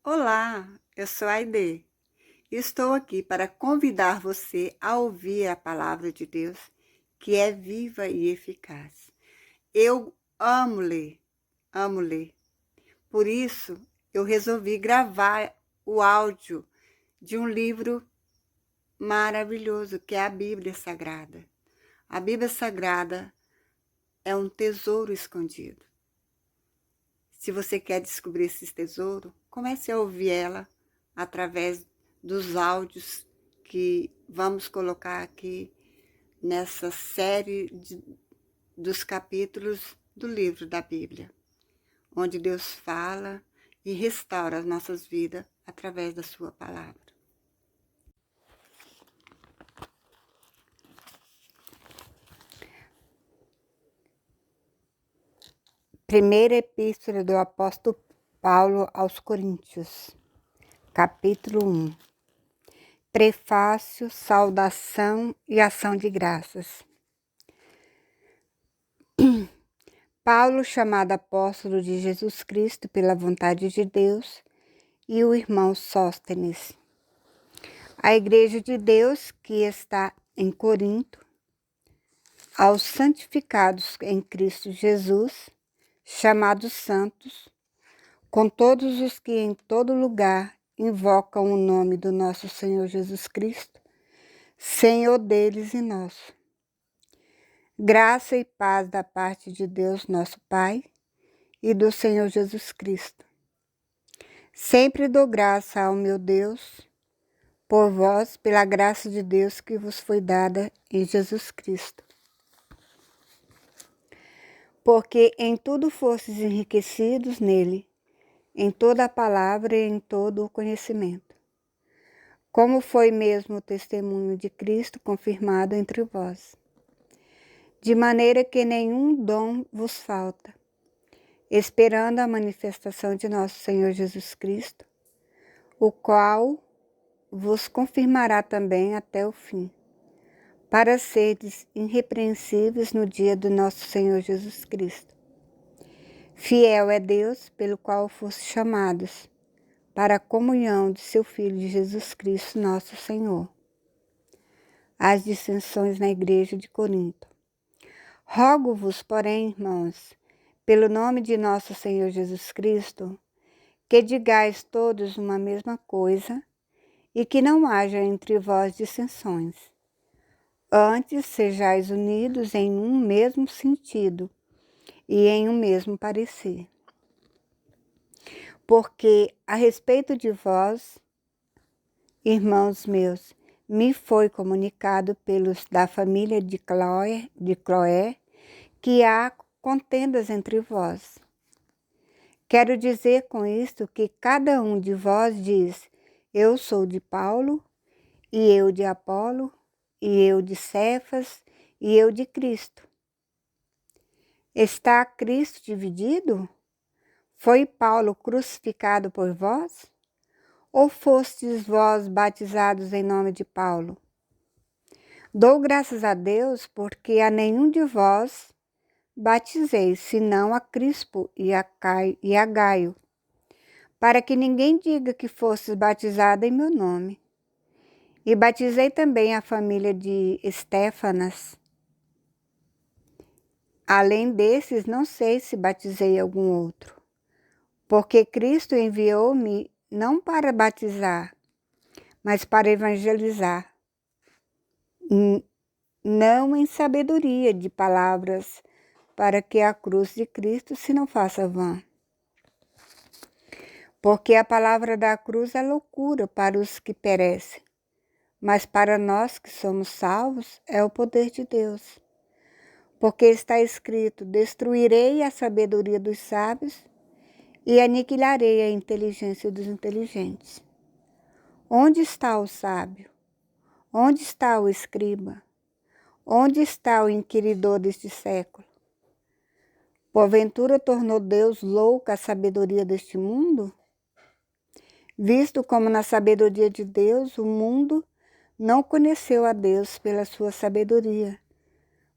Olá, eu sou a Aide. Estou aqui para convidar você a ouvir a palavra de Deus, que é viva e eficaz. Eu amo ler, amo ler. Por isso, eu resolvi gravar o áudio de um livro maravilhoso, que é a Bíblia Sagrada. A Bíblia Sagrada é um tesouro escondido. Se você quer descobrir esse tesouro, comece a ouvir ela através dos áudios que vamos colocar aqui nessa série dos capítulos do livro da Bíblia, onde Deus fala e restaura as nossas vidas através da sua palavra. Primeira Epístola do Apóstolo Paulo aos Coríntios, capítulo 1. Prefácio, saudação e ação de graças. Paulo, chamado apóstolo de Jesus Cristo pela vontade de Deus, e o irmão Sóstenes. A igreja de Deus que está em Corinto, aos santificados em Cristo Jesus, chamados santos, com todos os que em todo lugar invocam o nome do nosso Senhor Jesus Cristo, Senhor deles e nosso. Graça e paz da parte de Deus, nosso Pai, e do Senhor Jesus Cristo. Sempre dou graça ao meu Deus por vós, pela graça de Deus que vos foi dada em Jesus Cristo. Porque em tudo fostes enriquecidos nele, em toda a palavra e em todo o conhecimento. Como foi mesmo o testemunho de Cristo confirmado entre vós. De maneira que nenhum dom vos falta, esperando a manifestação de nosso Senhor Jesus Cristo, o qual vos confirmará também até o fim, para seres irrepreensíveis no dia do nosso Senhor Jesus Cristo. Fiel é Deus, pelo qual fostes chamados, para a comunhão de seu Filho de Jesus Cristo, nosso Senhor. As dissensões na igreja de Corinto. Rogo-vos, porém, irmãos, pelo nome de nosso Senhor Jesus Cristo, que digais todos uma mesma coisa e que não haja entre vós dissensões. Antes sejais unidos em um mesmo sentido e em um mesmo parecer. Porque a respeito de vós, irmãos meus, me foi comunicado pelos da família de Cloé, que há contendas entre vós. Quero dizer com isto que cada um de vós diz, eu sou de Paulo, e eu de Apolo, e eu de Cefas, e eu de Cristo. Está Cristo dividido? Foi Paulo crucificado por vós? Ou fostes vós batizados em nome de Paulo? Dou graças a Deus porque a nenhum de vós batizei, senão a Crispo e a Gaio, para que ninguém diga que fostes batizado em meu nome. E batizei também a família de Estéfanas. Além desses, não sei se batizei algum outro, porque Cristo enviou-me não para batizar, mas para evangelizar, não em sabedoria de palavras, para que a cruz de Cristo se não faça vã. Porque a palavra da cruz é loucura para os que perecem, mas para nós que somos salvos é o poder de Deus. Porque está escrito, destruirei a sabedoria dos sábios e aniquilarei a inteligência dos inteligentes. Onde está o sábio? Onde está o escriba? Onde está o inquiridor deste século? Porventura tornou Deus louca a sabedoria deste mundo? Visto como na sabedoria de Deus o mundo não conheceu a Deus pela sua sabedoria,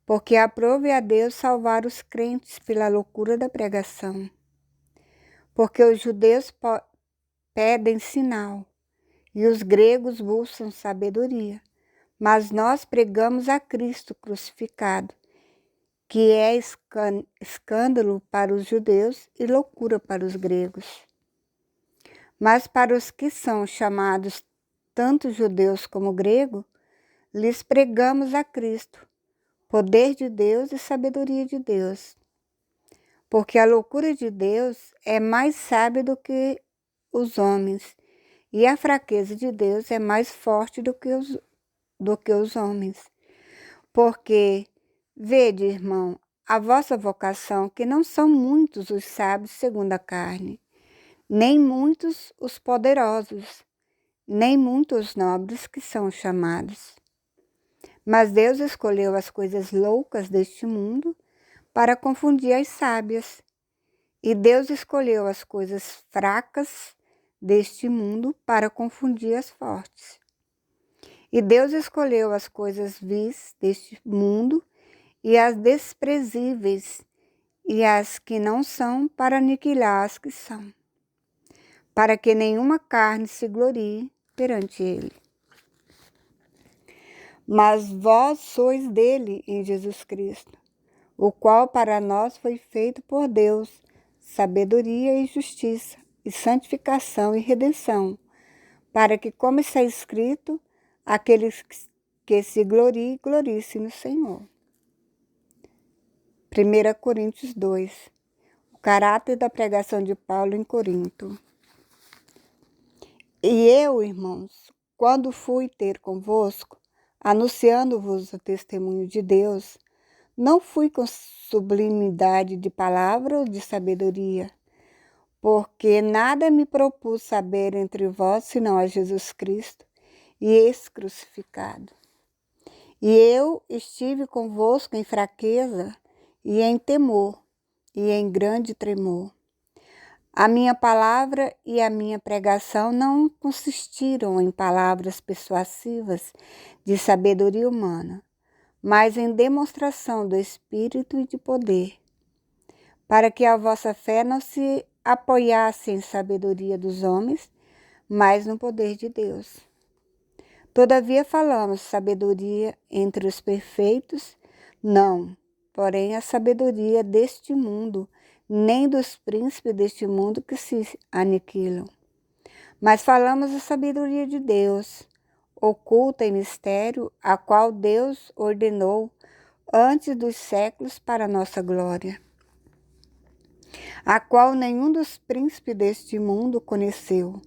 porque aprove a Deus salvar os crentes pela loucura da pregação. Porque os judeus pedem sinal e os gregos buscam sabedoria. Mas nós pregamos a Cristo crucificado, que é escândalo para os judeus e loucura para os gregos. Mas para os que são chamados tanto judeus como gregos, lhes pregamos a Cristo, poder de Deus e sabedoria de Deus. Porque a loucura de Deus é mais sábia do que os homens, e a fraqueza de Deus é mais forte do que os homens. Porque, vede, irmão, a vossa vocação, que não são muitos os sábios segundo a carne, nem muitos os poderosos, nem muitos os nobres que são chamados. Mas Deus escolheu as coisas loucas deste mundo para confundir as sábias. E Deus escolheu as coisas fracas deste mundo para confundir as fortes. E Deus escolheu as coisas vis deste mundo e as desprezíveis e as que não são para aniquilar as que são, para que nenhuma carne se glorie perante ele. Mas vós sois dele em Jesus Cristo, o qual para nós foi feito por Deus, sabedoria e justiça, e santificação e redenção, para que, como está escrito, aqueles que se gloriem, gloriem-se no Senhor. 1 Coríntios 2. O caráter da pregação de Paulo em Corinto. E eu, irmãos, quando fui ter convosco, anunciando-vos o testemunho de Deus, não fui com sublimidade de palavra ou de sabedoria, porque nada me propus saber entre vós, senão a Jesus Cristo e esse crucificado. E eu estive convosco em fraqueza e em temor e em grande tremor. A minha palavra e a minha pregação não consistiram em palavras persuasivas de sabedoria humana, mas em demonstração do Espírito e de poder, para que a vossa fé não se apoiasse em sabedoria dos homens, mas no poder de Deus. Todavia falamos sabedoria entre os perfeitos? Não, porém a sabedoria deste mundo, nem dos príncipes deste mundo que se aniquilam. Mas falamos a sabedoria de Deus, oculta em mistério, a qual Deus ordenou antes dos séculos para nossa glória, a qual nenhum dos príncipes deste mundo conheceu,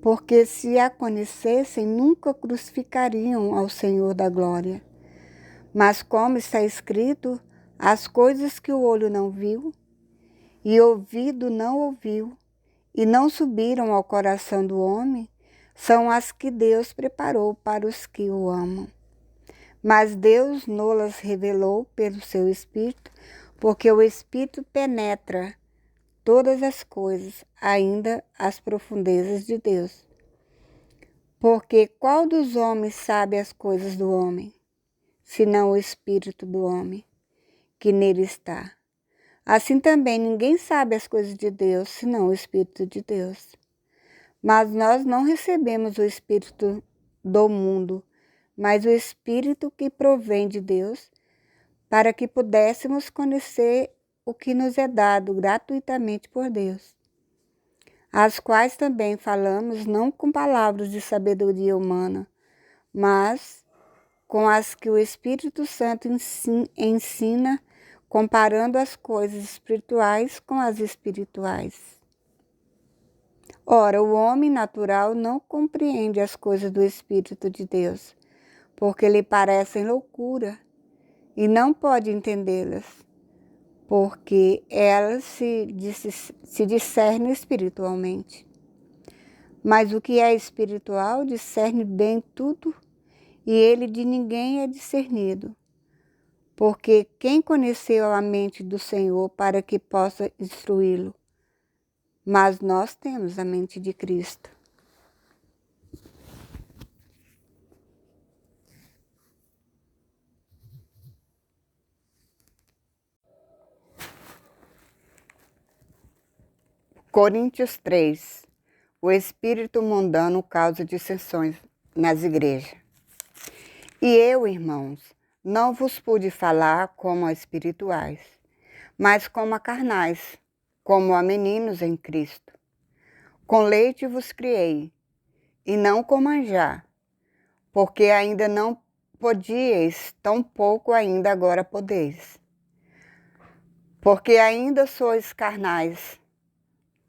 porque se a conhecessem, nunca crucificariam ao Senhor da glória. Mas como está escrito, as coisas que o olho não viu, e o ouvido não ouviu, e não subiram ao coração do homem, são as que Deus preparou para os que o amam. Mas Deus nolas revelou pelo seu Espírito, porque o Espírito penetra todas as coisas, ainda as profundezas de Deus. Porque qual dos homens sabe as coisas do homem, senão o Espírito do homem, que nele está? Assim também ninguém sabe as coisas de Deus, senão o Espírito de Deus. Mas nós não recebemos o Espírito do mundo, mas o Espírito que provém de Deus, para que pudéssemos conhecer o que nos é dado gratuitamente por Deus, as quais também falamos não com palavras de sabedoria humana, mas com as que o Espírito Santo ensina, comparando as coisas espirituais com as espirituais. Ora, o homem natural não compreende as coisas do Espírito de Deus, porque lhe parecem loucura, e não pode entendê-las, porque elas se discernem espiritualmente. Mas o que é espiritual discerne bem tudo, e ele de ninguém é discernido. Porque quem conheceu a mente do Senhor para que possa instruí-lo? Mas nós temos a mente de Cristo. Coríntios 3. o espírito mundano causa dissensões nas igrejas. E eu, irmãos, não vos pude falar como a espirituais, mas como a carnais, como a meninos em Cristo. Com leite vos criei, e não com manjar, porque ainda não podíeis, tampouco ainda agora podeis. Porque ainda sois carnais,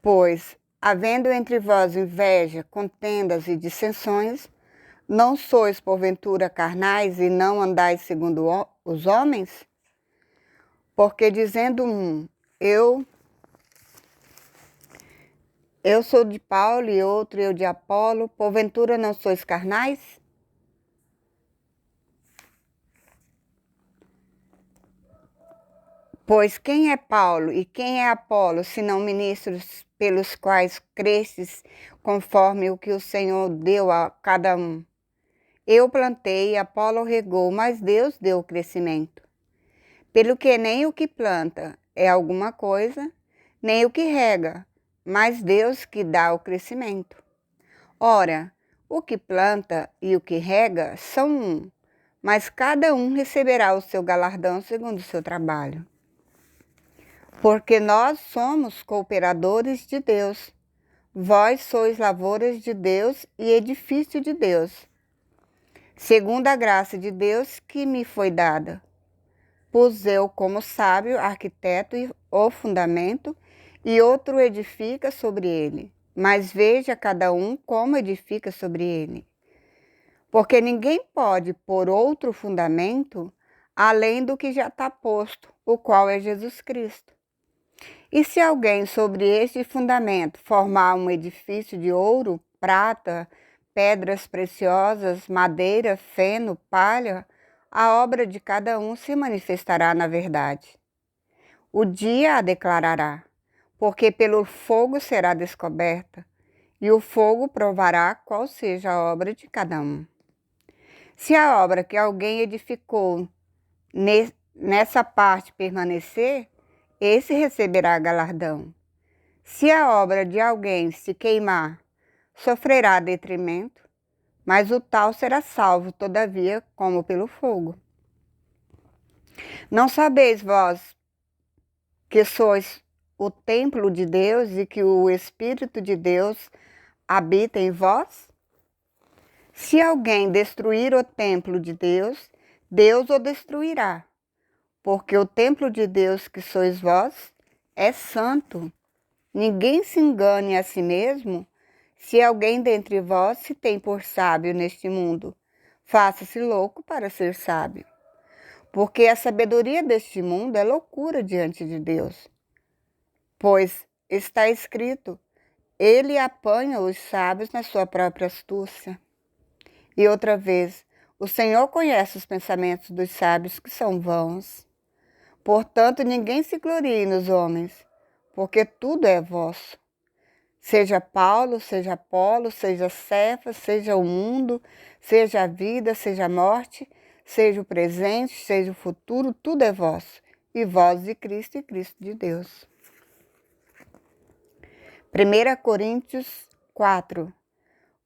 pois, havendo entre vós inveja, contendas e dissensões, não sois porventura carnais e não andais segundo os homens? Porque dizendo um, eu sou de Paulo e outro eu de Apolo, porventura não sois carnais? Pois quem é Paulo e quem é Apolo, senão ministros pelos quais cresces, conforme o que o Senhor deu a cada um? Eu plantei, Apolo regou, mas Deus deu o crescimento. Pelo que nem o que planta é alguma coisa, nem o que rega, mas Deus que dá o crescimento. Ora, o que planta e o que rega são um, mas cada um receberá o seu galardão segundo o seu trabalho. Porque nós somos cooperadores de Deus. Vós sois lavouras de Deus e edifício de Deus. Segundo a graça de Deus que me foi dada. Pus eu como sábio, arquiteto, o fundamento, e outro edifica sobre ele. Mas veja cada um como edifica sobre ele. Porque ninguém pode pôr outro fundamento além do que já está posto, o qual é Jesus Cristo. E se alguém sobre este fundamento formar um edifício de ouro, prata, pedras preciosas, madeira, feno, palha, a obra de cada um se manifestará na verdade. O dia a declarará, porque pelo fogo será descoberta, e o fogo provará qual seja a obra de cada um. Se a obra que alguém edificou nessa parte permanecer, esse receberá galardão. Se a obra de alguém se queimar, sofrerá detrimento, mas o tal será salvo, todavia, como pelo fogo. Não sabeis vós que sois o templo de Deus e que o Espírito de Deus habita em vós? Se alguém destruir o templo de Deus, Deus o destruirá, porque o templo de Deus que sois vós é santo. Ninguém se engane a si mesmo. Se alguém dentre vós se tem por sábio neste mundo, faça-se louco para ser sábio. Porque a sabedoria deste mundo é loucura diante de Deus. Pois está escrito, ele apanha os sábios na sua própria astúcia. E outra vez, o Senhor conhece os pensamentos dos sábios que são vãos. Portanto, ninguém se glorie nos homens, porque tudo é vosso. Seja Paulo, seja Apolo, seja Cefas, seja o mundo, seja a vida, seja a morte, seja o presente, seja o futuro, tudo é vosso, e vós de Cristo e Cristo de Deus. 1 Coríntios 4.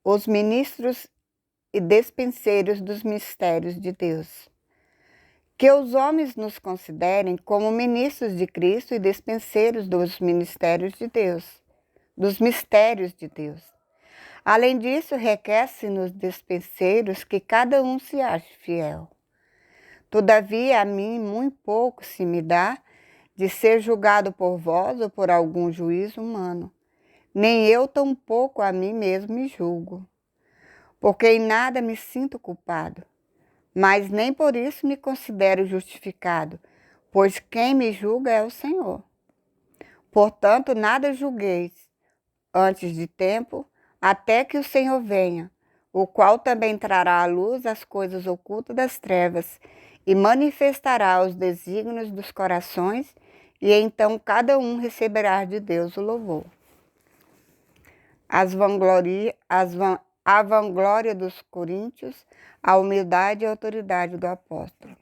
Os ministros e despenseiros dos mistérios de Deus. Que os homens nos considerem como ministros de Cristo e despenseiros dos ministérios de Deus, dos mistérios de Deus. Além disso, requer-se nos despenseiros que cada um se ache fiel. Todavia, a mim muito pouco se me dá de ser julgado por vós ou por algum juízo humano. Nem eu tampouco a mim mesmo me julgo, porque em nada me sinto culpado. Mas nem por isso me considero justificado, pois quem me julga é o Senhor. Portanto, nada julgueis antes de tempo, até que o Senhor venha, o qual também trará à luz as coisas ocultas das trevas e manifestará os desígnios dos corações, e então cada um receberá de Deus o louvor. A vanglória dos coríntios, a humildade e a autoridade do apóstolo.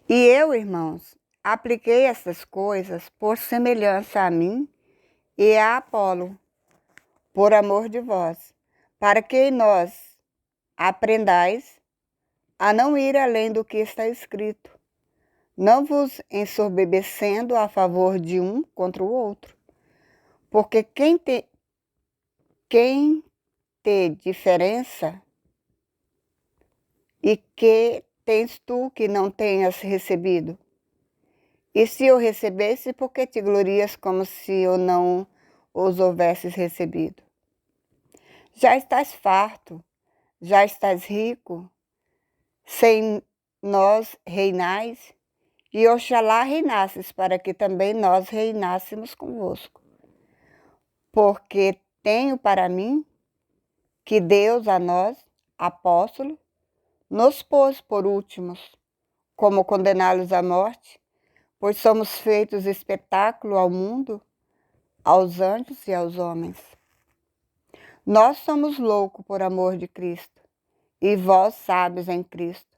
E eu, irmãos, apliquei essas coisas por semelhança a mim e a Apolo, por amor de vós, para que em nós aprendais a não ir além do que está escrito, não vos ensoberbecendo a favor de um contra o outro. Porque quem tem diferença, e que tens tu que não tenhas recebido? E se eu recebesse, por que te glorias como se eu não os houvesses recebido? Já estás farto, já estás rico, sem nós reinais, e oxalá reinasses, para que também nós reinássemos convosco. Porque tenho para mim que Deus a nós, apóstolos, nos pôs por últimos, como condená-los à morte, pois somos feitos espetáculo ao mundo, aos anjos e aos homens. Nós somos loucos por amor de Cristo, e vós sábios em Cristo.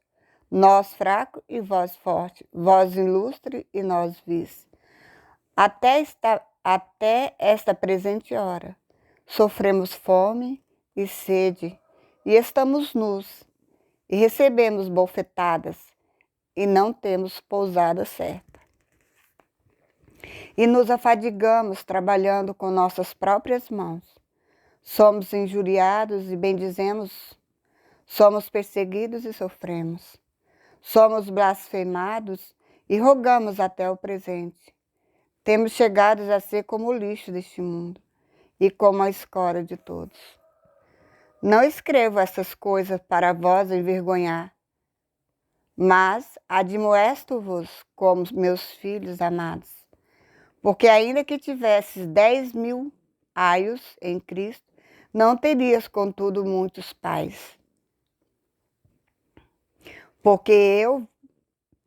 Nós fracos e vós fortes, vós ilustre e nós vis. Até esta presente hora, sofremos fome e sede, e estamos nus, e recebemos bofetadas, e não temos pousada certa. E nos afadigamos trabalhando com nossas próprias mãos. Somos injuriados e bendizemos, somos perseguidos e sofremos. Somos blasfemados e rogamos até o presente. Temos chegado a ser como o lixo deste mundo e como a escória de todos. Não escrevo essas coisas para vós envergonhar, mas admoesto-vos como meus filhos amados. Porque ainda que tivesses 10.000 aios em Cristo, não terias, contudo, muitos pais. Porque eu,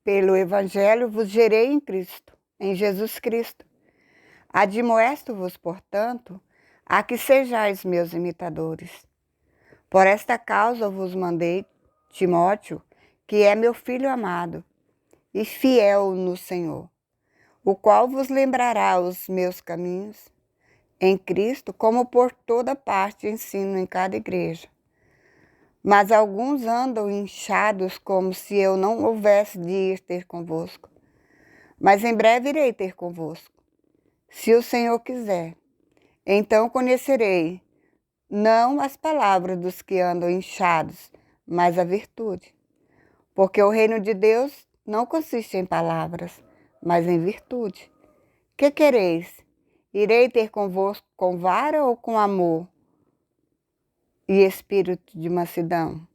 pelo Evangelho, vos gerei em Cristo, em Jesus Cristo. Admoesto-vos, portanto, a que sejais meus imitadores. Por esta causa vos mandei Timóteo, que é meu filho amado e fiel no Senhor, o qual vos lembrará os meus caminhos em Cristo, como por toda parte ensino em cada igreja. Mas alguns andam inchados como se eu não houvesse de ir ter convosco. Mas em breve irei ter convosco, se o Senhor quiser. Então conhecerei, não as palavras dos que andam inchados, mas a virtude. Porque o reino de Deus não consiste em palavras, mas em virtude. Que quereis? Irei ter convosco com vara ou com amor e espírito de mansidão?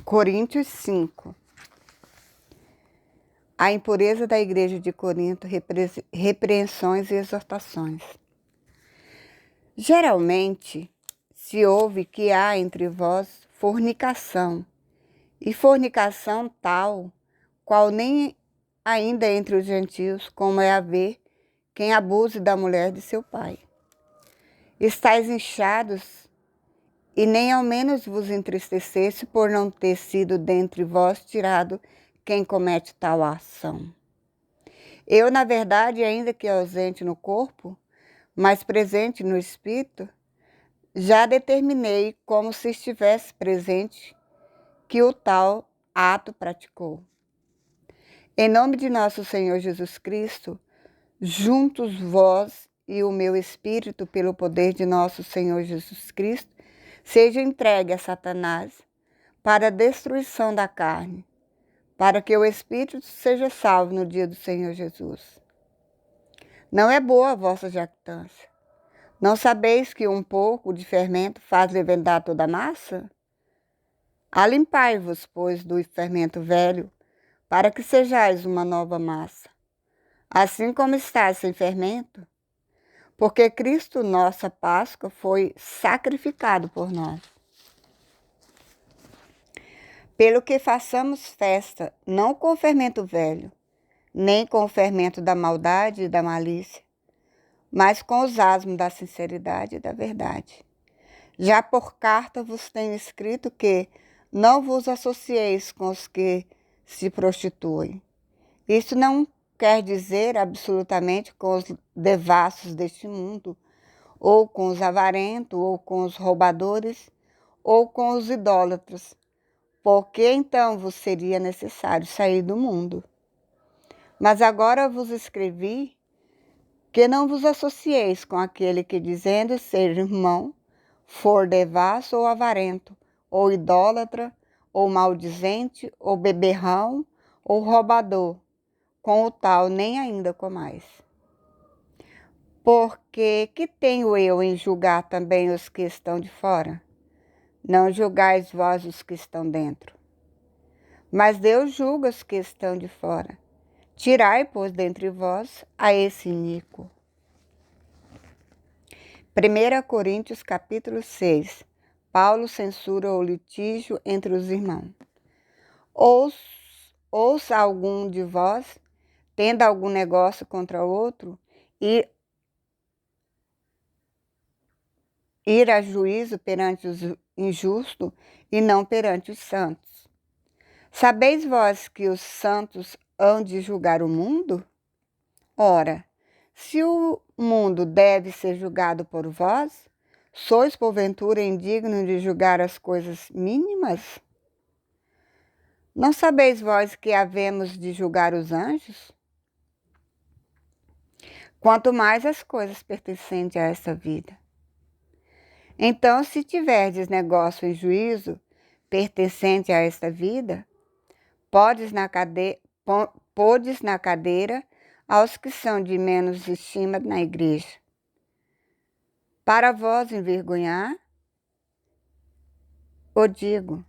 Coríntios 5. A impureza da igreja de Corinto, repreensões e exortações. Geralmente se ouve que há entre vós fornicação, e fornicação tal, qual nem ainda entre os gentios, como é haver quem abuse da mulher de seu pai. Estais inchados, e nem ao menos vos entristecesse por não ter sido dentre vós tirado quem comete tal ação. Eu, na verdade, ainda que ausente no corpo, mas presente no espírito, já determinei, como se estivesse presente, que o tal ato praticou. Em nome de nosso Senhor Jesus Cristo, juntos vós e o meu espírito, pelo poder de nosso Senhor Jesus Cristo, seja entregue a Satanás para a destruição da carne, para que o espírito seja salvo no dia do Senhor Jesus. Não é boa a vossa jactância. Não sabeis que um pouco de fermento faz levedar toda a massa? Alimpai-vos, pois, do fermento velho, para que sejais uma nova massa, assim como estáis sem fermento, porque Cristo, nossa Páscoa, foi sacrificado por nós. Pelo que façamos festa, não com o fermento velho, nem com o fermento da maldade e da malícia, mas com os asmos da sinceridade e da verdade. Já por carta vos tenho escrito que não vos associeis com os que se prostituem. Isso não quer dizer absolutamente com os devassos deste mundo, ou com os avarentos, ou com os roubadores, ou com os idólatras, porque então vos seria necessário sair do mundo. Mas agora vos escrevi que não vos associeis com aquele que, dizendo ser irmão, for devasso ou avarento, ou idólatra, ou maldizente, ou beberrão, ou roubador, com o tal nem ainda comais. Porque que tenho eu em julgar também os que estão de fora? Não julgais vós os que estão dentro. Mas Deus julga os que estão de fora. Tirai, pois, dentre vós a esse iníquo. 1 Coríntios capítulo 6. Paulo censura o litígio entre os irmãos. Ouça algum de vós, tendo algum negócio contra outro, ir a juízo perante os injustos e não perante os santos. Sabeis vós que os santos hão de julgar o mundo? Ora, se o mundo deve ser julgado por vós, sois porventura indignos de julgar as coisas mínimas? Não sabeis vós que havemos de julgar os anjos? Quanto mais as coisas pertencentes a esta vida. Então, se tiverdes negócio em juízo pertencente a esta vida, podes na cadeira aos que são de menos estima na igreja. Para vós envergonhar, o digo,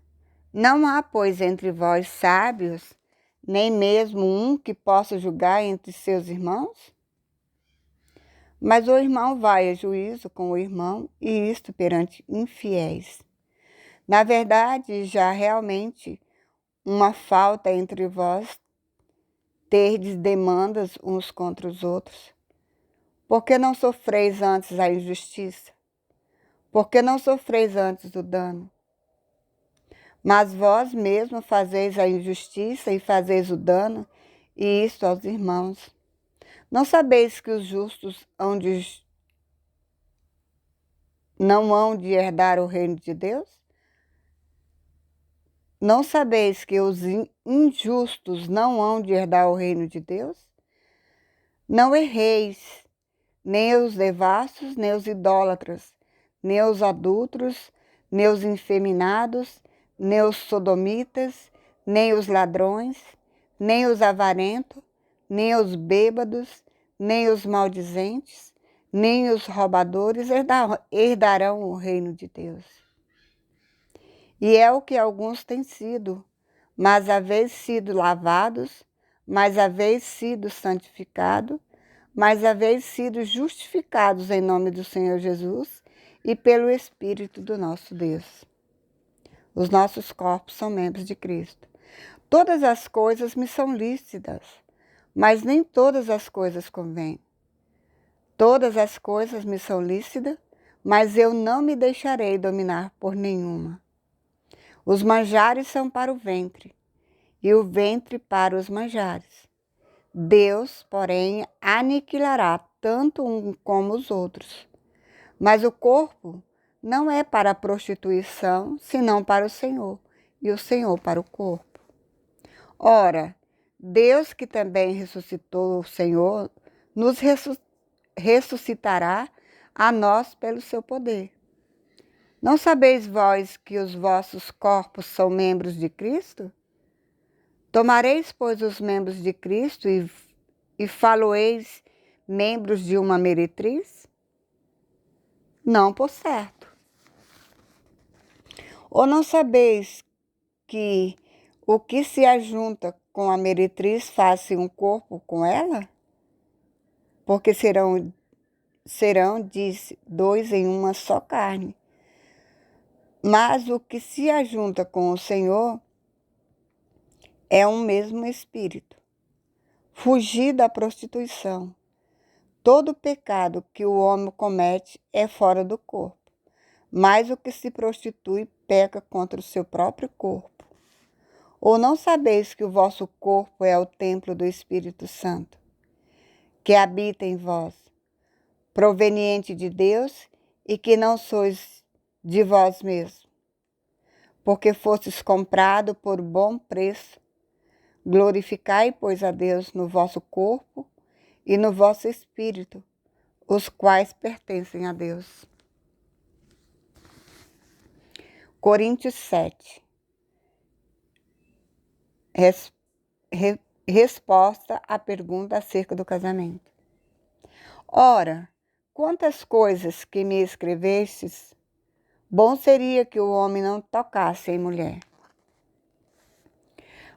não há, pois, entre vós sábios, nem mesmo um que possa julgar entre seus irmãos? Mas o irmão vai a juízo com o irmão, e isto perante infiéis. Na verdade, já realmente uma falta entre vós, terdes demandas uns contra os outros. Por que não sofreis antes a injustiça? Por que não sofreis antes o dano? Mas vós mesmos fazeis a injustiça e fazeis o dano, e isto aos irmãos. Não sabeis que os justos não hão de herdar o reino de Deus? Não sabeis que os injustos não hão de herdar o reino de Deus? Não erreis, nem os devassos, nem os idólatras, nem os adúlteros, nem os infeminados, nem os sodomitas, nem os ladrões, nem os avarentos, nem os bêbados, nem os maldizentes, nem os roubadores herdarão o reino de Deus. E é o que alguns têm sido, mas haveis sido lavados, mas haveis sido santificados, mas haveis sido justificados em nome do Senhor Jesus e pelo Espírito do nosso Deus. Os nossos corpos são membros de Cristo. Todas as coisas me são lícitas, mas nem todas as coisas convêm. Todas as coisas me são lícitas, mas eu não me deixarei dominar por nenhuma. Os manjares são para o ventre, e o ventre para os manjares. Deus, porém, aniquilará tanto um como os outros. Mas o corpo não é para a prostituição, senão para o Senhor, e o Senhor para o corpo. Ora, Deus que também ressuscitou o Senhor, nos ressuscitará a nós pelo seu poder. Não sabeis vós que os vossos corpos são membros de Cristo? Tomareis, pois, os membros de Cristo e faloeis membros de uma meretriz? Não, por certo. Ou não sabeis que o que se ajunta com a meretriz faz-se um corpo com ela? Porque serão, disse, dois em uma só carne. Mas o que se ajunta com o Senhor é um mesmo espírito. Fugir da prostituição. Todo pecado que o homem comete é fora do corpo, mas o que se prostitui peca contra o seu próprio corpo. Ou não sabeis que o vosso corpo é o templo do Espírito Santo, que habita em vós, proveniente de Deus, e que não sois de vós mesmos, porque fostes comprado por bom preço? Glorificai, pois, a Deus no vosso corpo e no vosso espírito, os quais pertencem a Deus. Coríntios 7. Resposta à pergunta acerca do casamento. Ora, quantas coisas que me escrevestes, bom seria que o homem não tocasse em mulher.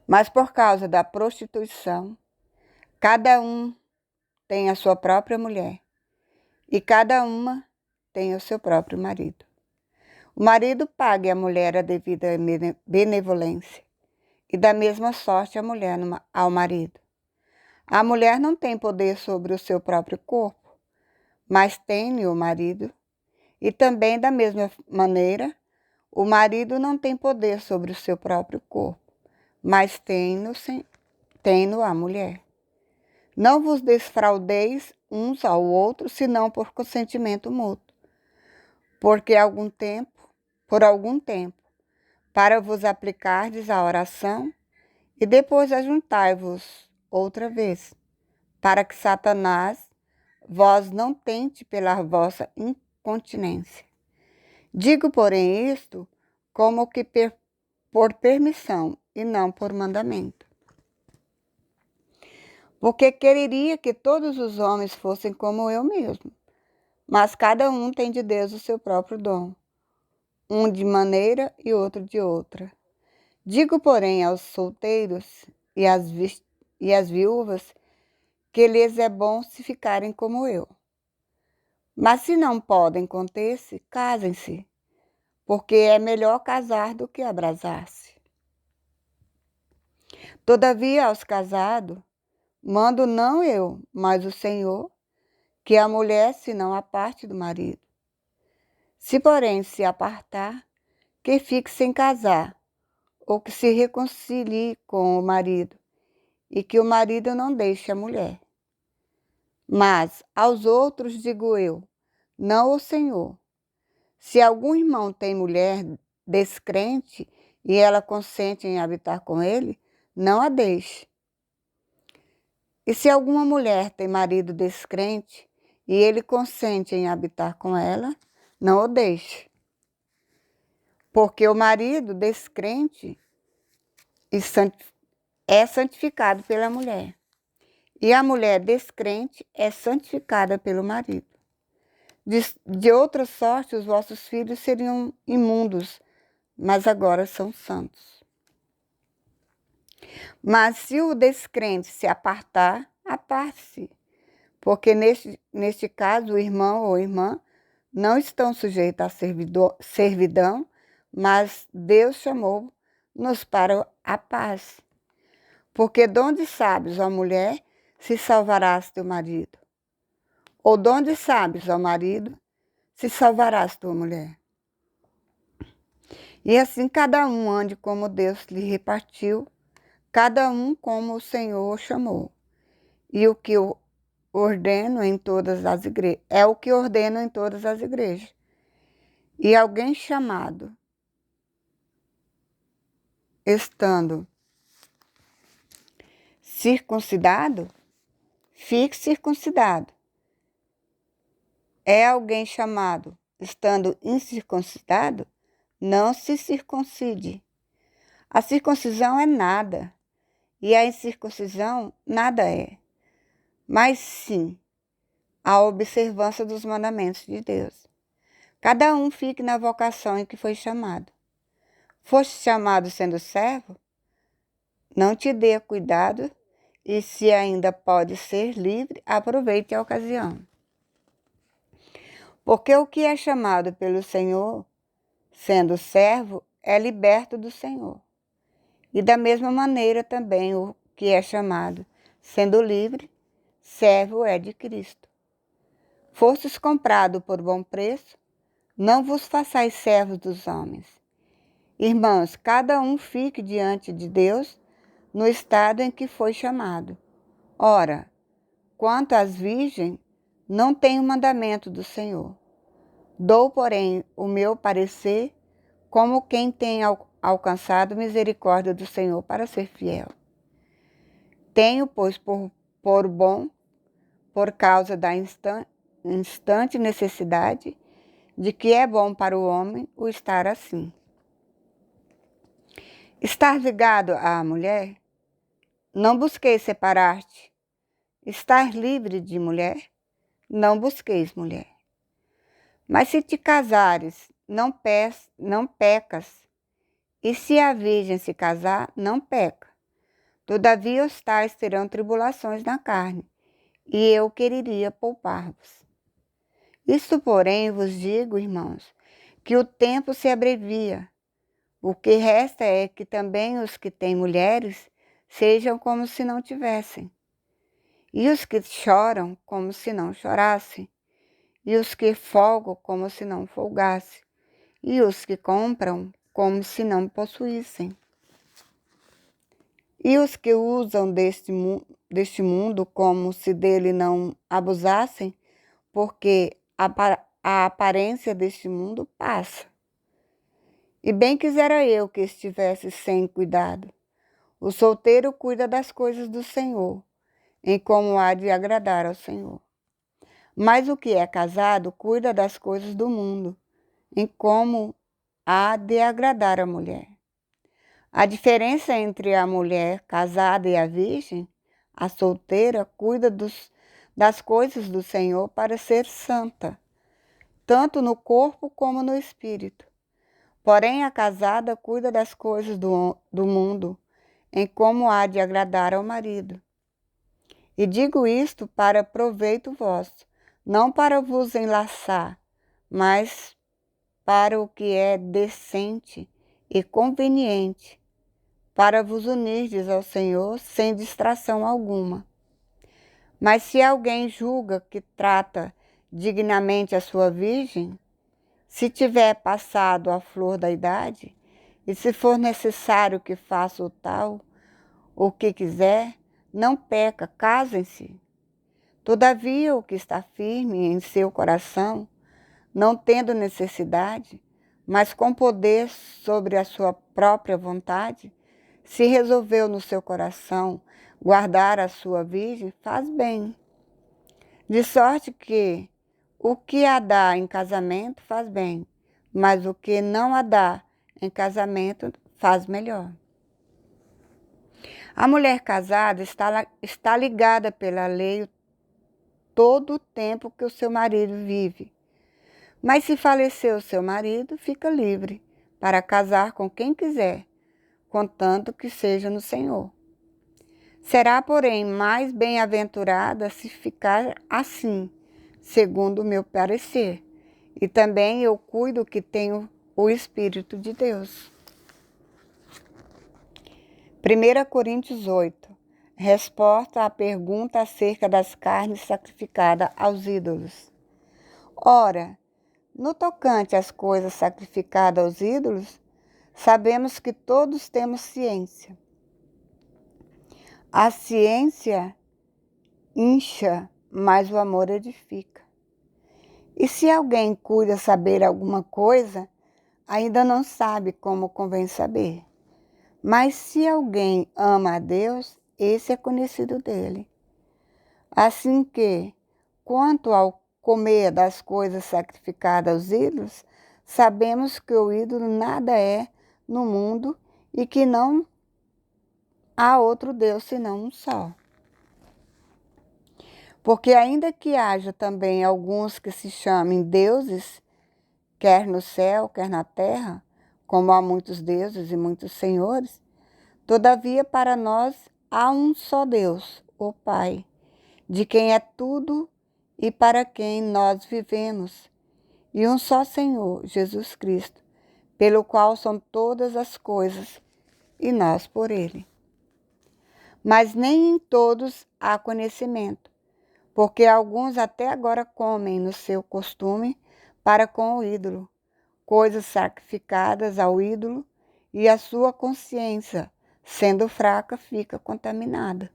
Mas por causa da prostituição, cada um tem a sua própria mulher, e cada uma tem o seu próprio marido. O marido pague à mulher a devida benevolência, e da mesma sorte a mulher ao marido. A mulher não tem poder sobre o seu próprio corpo, mas tem o marido, e também da mesma maneira, o marido não tem poder sobre o seu próprio corpo, mas tem-no a mulher. Não vos desfraudeis uns ao outro, senão por consentimento mútuo, porque por algum tempo, para vos aplicardes à oração, e depois ajuntai-vos outra vez, para que Satanás vós não tente pela vossa incontinência. Digo, porém, isto como que por permissão e não por mandamento. Porque quereria que todos os homens fossem como eu mesmo, mas cada um tem de Deus o seu próprio dom, um de maneira e outro de outra. Digo, porém, aos solteiros e às viúvas que lhes é bom se ficarem como eu. Mas se não podem conter-se, casem-se, porque é melhor casar do que abrasar-se. Todavia, aos casados, mando não eu, mas o Senhor, que a mulher se não aparte do marido. Se, porém, se apartar, que fique sem casar, ou que se reconcilie com o marido, e que o marido não deixe a mulher. Mas aos outros digo eu, não o Senhor. Se algum irmão tem mulher descrente e ela consente em habitar com ele, não a deixe. E se alguma mulher tem marido descrente e ele consente em habitar com ela, não o deixe. Porque o marido descrente é santificado pela mulher, e a mulher descrente é santificada pelo marido. De outra sorte, os vossos filhos seriam imundos, mas agora são santos. Mas se o descrente se apartar, aparte-se, porque neste caso o irmão ou irmã não estão sujeitos à servidão, mas Deus chamou-nos para a paz. Porque donde sabes, ó mulher, se salvarás teu marido? Ou donde sabes, ó marido, se salvarás tua mulher? E assim cada um ande como Deus lhe repartiu, cada um como o Senhor o chamou. E o que eu ordeno em todas as igrejas, é o que ordeno em todas as igrejas. E alguém chamado, estando circuncidado, fique circuncidado. É alguém chamado, estando incircuncidado, não se circuncide. A circuncisão é nada, e a incircuncisão nada é, mas sim a observância dos mandamentos de Deus. Cada um fique na vocação em que foi chamado. Foste chamado sendo servo? Não te dê cuidado, e se ainda pode ser livre, aproveite a ocasião. Porque o que é chamado pelo Senhor, sendo servo, é liberto do Senhor. E da mesma maneira também o que é chamado, sendo livre, servo é de Cristo. Fostes comprado por bom preço, não vos façais servos dos homens. Irmãos, cada um fique diante de Deus no estado em que foi chamado. Ora, quanto às virgens, não tenho mandamento do Senhor. Dou, porém, o meu parecer como quem tem alcançado misericórdia do Senhor para ser fiel. Tenho, pois, por bom, por causa da instante necessidade, de que é bom para o homem o estar assim. Estar ligado à mulher? Não busquei separar-te. Estar livre de mulher? Não busqueis mulher. Mas se te casares, não pecas. E se a virgem se casar, não peca. Todavia os tais terão tribulações na carne, e eu quereria poupar-vos. Isto, porém, vos digo, irmãos, que o tempo se abrevia. O que resta é que também os que têm mulheres sejam como se não tivessem, e os que choram como se não chorassem, e os que folgam como se não folgassem, e os que compram como se não possuíssem. E os que usam deste mundo como se dele não abusassem, porque a aparência deste mundo passa. E bem quisera eu que estivesse sem cuidado. O solteiro cuida das coisas do Senhor, em como há de agradar ao Senhor. Mas o que é casado cuida das coisas do mundo, em como há de agradar a mulher. A diferença entre a mulher casada e a virgem, a solteira, cuida das coisas do Senhor para ser santa, tanto no corpo como no espírito. Porém, a casada cuida das coisas do mundo, em como há de agradar ao marido. E digo isto para proveito vosso, não para vos enlaçar, mas para o que é decente e conveniente, para vos unirdes ao Senhor sem distração alguma. Mas se alguém julga que trata dignamente a sua virgem, se tiver passado a flor da idade, e se for necessário que faça o tal, o que quiser, não peca, casem-se. Todavia, o que está firme em seu coração, não tendo necessidade, mas com poder sobre a sua própria vontade, se resolveu no seu coração guardar a sua virgem, faz bem. De sorte que o que a dá em casamento faz bem, mas o que não a dá em casamento faz melhor. A mulher casada está ligada pela lei todo o tempo que o seu marido vive. Mas se falecer o seu marido, fica livre para casar com quem quiser, contanto que seja no Senhor. Será, porém, mais bem-aventurada se ficar assim, segundo o meu parecer. E também eu cuido que tenho o Espírito de Deus. 1 Coríntios 8. Resposta à pergunta acerca das carnes sacrificadas aos ídolos. Ora, no tocante às coisas sacrificadas aos ídolos, sabemos que todos temos ciência. A ciência incha, mas o amor edifica. E se alguém cuida saber alguma coisa, ainda não sabe como convém saber. Mas se alguém ama a Deus, esse é conhecido dele. Assim que, quanto ao comer das coisas sacrificadas aos ídolos, sabemos que o ídolo nada é no mundo e que não há outro Deus senão um só. Porque ainda que haja também alguns que se chamem deuses, quer no céu, quer na terra, como há muitos deuses e muitos senhores, todavia para nós há um só Deus, o Pai, de quem é tudo e para quem nós vivemos, e um só Senhor, Jesus Cristo, pelo qual são todas as coisas, e nós por Ele. Mas nem em todos há conhecimento, porque alguns até agora comem no seu costume para com o ídolo, coisas sacrificadas ao ídolo, e a sua consciência, sendo fraca, fica contaminada.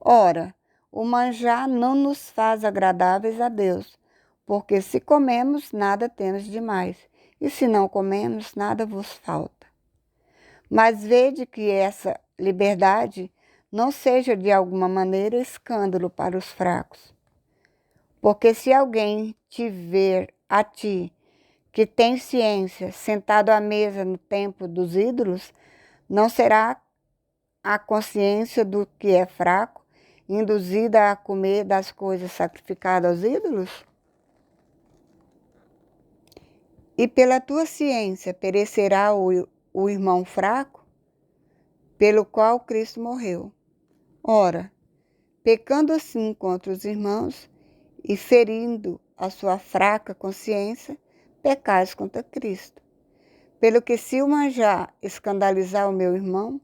Ora, o manjar não nos faz agradáveis a Deus, porque se comemos, nada temos demais, e se não comemos, nada vos falta. Mas vede que essa liberdade não seja de alguma maneira escândalo para os fracos. Porque se alguém te ver a ti, que tem ciência, sentado à mesa no templo dos ídolos, não será a consciência do que é fraco induzida a comer das coisas sacrificadas aos ídolos? E pela tua ciência perecerá o irmão fraco, pelo qual Cristo morreu. Ora, pecando assim contra os irmãos e ferindo a sua fraca consciência, pecais contra Cristo. Pelo que se o manjar escandalizar o meu irmão,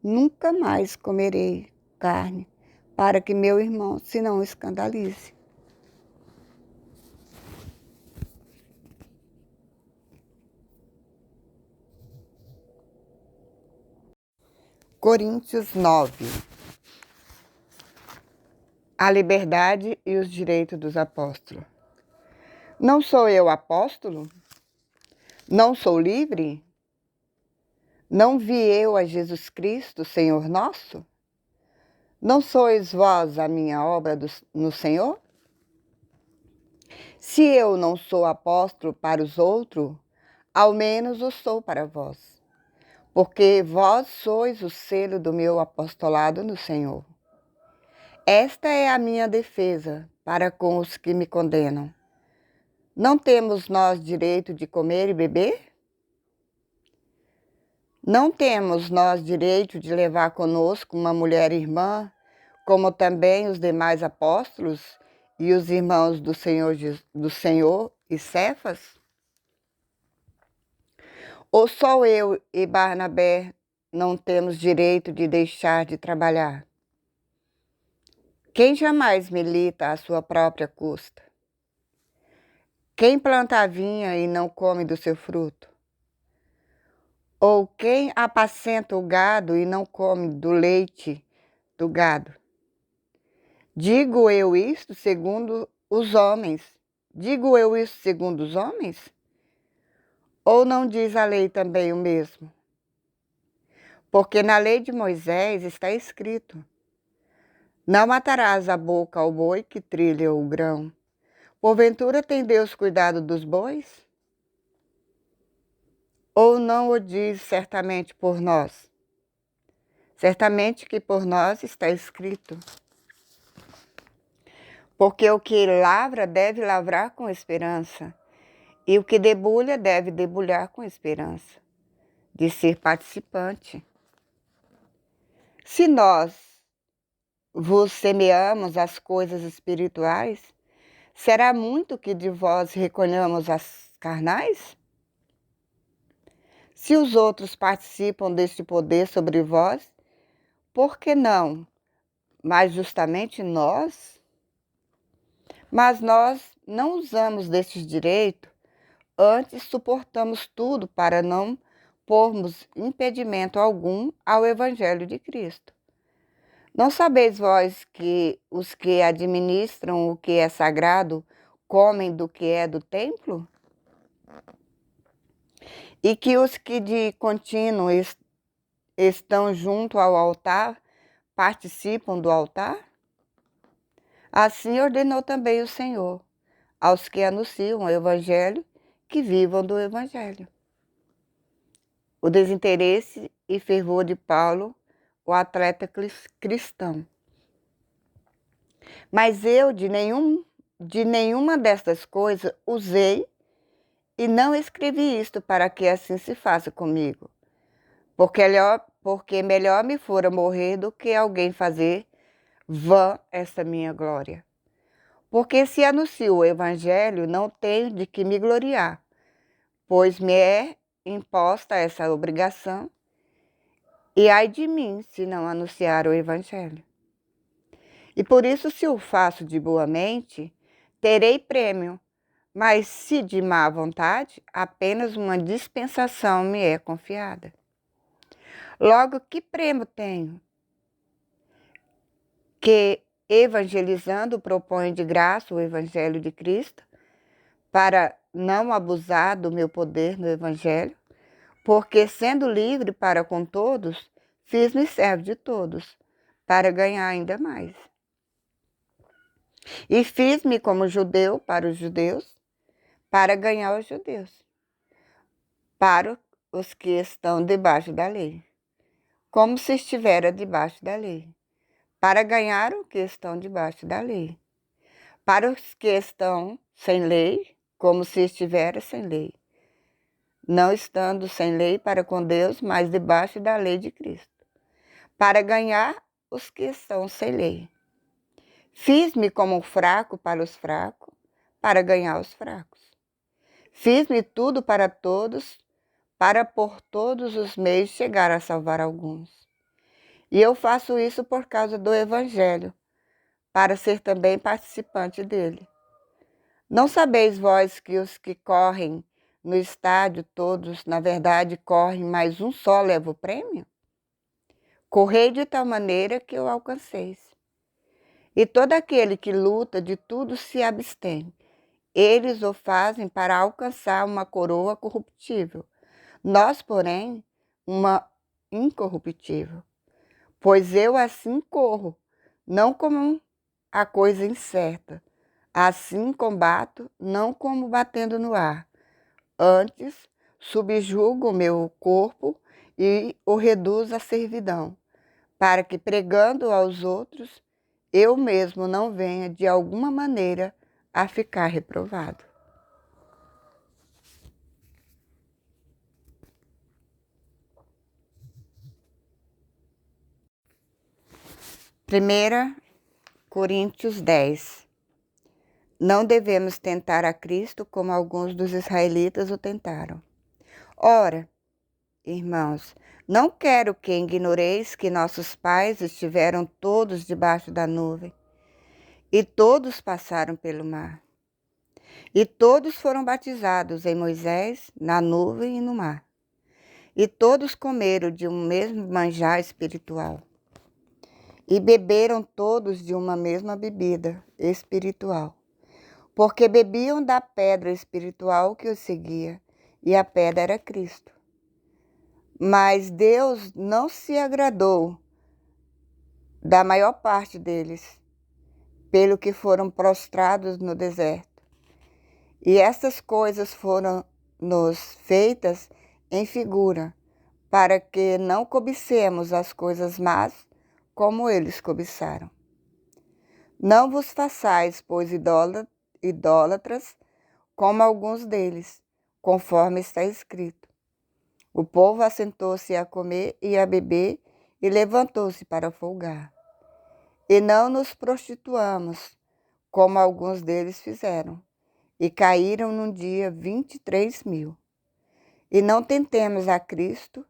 nunca mais comerei carne, para que meu irmão se não escandalize. Coríntios 9. A liberdade e os direitos dos apóstolos. Não sou eu apóstolo? Não sou livre? Não vi eu a Jesus Cristo, Senhor nosso? Não sois vós a minha obra no Senhor? Se eu não sou apóstolo para os outros, ao menos o sou para vós, porque vós sois o selo do meu apostolado no Senhor. Esta é a minha defesa para com os que me condenam. Não temos nós direito de comer e beber? Não temos nós direito de levar conosco uma mulher irmã, como também os demais apóstolos e os irmãos do Senhor e Cefas? Ou só eu e Barnabé não temos direito de deixar de trabalhar? Quem jamais milita à sua própria custa? Quem planta a vinha e não come do seu fruto? Ou quem apacenta o gado e não come do leite do gado? Digo eu isto segundo os homens? Digo eu isso segundo os homens? Ou não diz a lei também o mesmo? Porque na lei de Moisés está escrito: não matarás a boca ao boi que trilha o grão. Porventura tem Deus cuidado dos bois? Ou não o diz certamente por nós? Certamente que por nós está escrito: porque o que lavra deve lavrar com esperança, e o que debulha deve debulhar com esperança de ser participante. Se nós vos semeamos as coisas espirituais, será muito que de vós recolhamos as carnais? Se os outros participam deste poder sobre vós, por que não, mas justamente nós? Mas nós não usamos destes direitos, antes suportamos tudo para não pormos impedimento algum ao Evangelho de Cristo. Não sabeis vós que os que administram o que é sagrado comem do que é do templo? E que os que de contínuo estão junto ao altar participam do altar? Assim ordenou também o Senhor aos que anunciam o Evangelho que vivam do Evangelho. O desinteresse e fervor de Paulo, o atleta cristão. Mas eu de nenhuma destas coisas usei e não escrevi isto para que assim se faça comigo, porque melhor me fora morrer do que alguém fazer vã esta minha glória. Porque se anuncio o Evangelho, não tenho de que me gloriar, pois me é imposta essa obrigação, e ai de mim se não anunciar o Evangelho. E por isso, se o faço de boa mente, terei prêmio, mas se de má vontade, apenas uma dispensação me é confiada. Logo, que prêmio tenho? Que, evangelizando, propõe de graça o Evangelho de Cristo, para não abusar do meu poder no Evangelho, porque, sendo livre para com todos, fiz-me servo de todos, para ganhar ainda mais. E fiz-me como judeu para os judeus, para ganhar os judeus, para os que estão debaixo da lei, como se estivera debaixo da lei, para ganhar os que estão debaixo da lei, para os que estão sem lei, como se estivera sem lei, não estando sem lei para com Deus, mas debaixo da lei de Cristo, para ganhar os que estão sem lei. Fiz-me como um fraco para os fracos, para ganhar os fracos. Fiz-me tudo para todos, para por todos os meios chegar a salvar alguns. E eu faço isso por causa do Evangelho, para ser também participante dele. Não sabeis vós que os que correm no estádio, todos, na verdade, correm, mas um só leva o prêmio? Correi de tal maneira que o alcanceis. E todo aquele que luta de tudo se abstém. Eles o fazem para alcançar uma coroa corruptível. Nós, porém, uma incorruptível. Pois eu assim corro, não como a coisa incerta. Assim combato, não como batendo no ar. Antes, subjugo o meu corpo e o reduzo à servidão, para que, pregando aos outros, eu mesmo não venha, de alguma maneira, a ficar reprovado. Primeira Coríntios 10. Não devemos tentar a Cristo como alguns dos israelitas o tentaram. Ora, irmãos, não quero que ignoreis que nossos pais estiveram todos debaixo da nuvem, e todos passaram pelo mar. E todos foram batizados em Moisés, na nuvem e no mar. E todos comeram de um mesmo manjar espiritual. E beberam todos de uma mesma bebida espiritual, porque bebiam da pedra espiritual que os seguia, e a pedra era Cristo. Mas Deus não se agradou da maior parte deles, pelo que foram prostrados no deserto. E essas coisas foram-nos feitas em figura, para que não cobicemos as coisas más como eles cobiçaram. Não vos façais, pois, idólatras, como alguns deles, conforme está escrito. O povo assentou-se a comer e a beber e levantou-se para folgar. E não nos prostituamos, como alguns deles fizeram, e caíram num dia 23.000. E não tentemos a Cristo,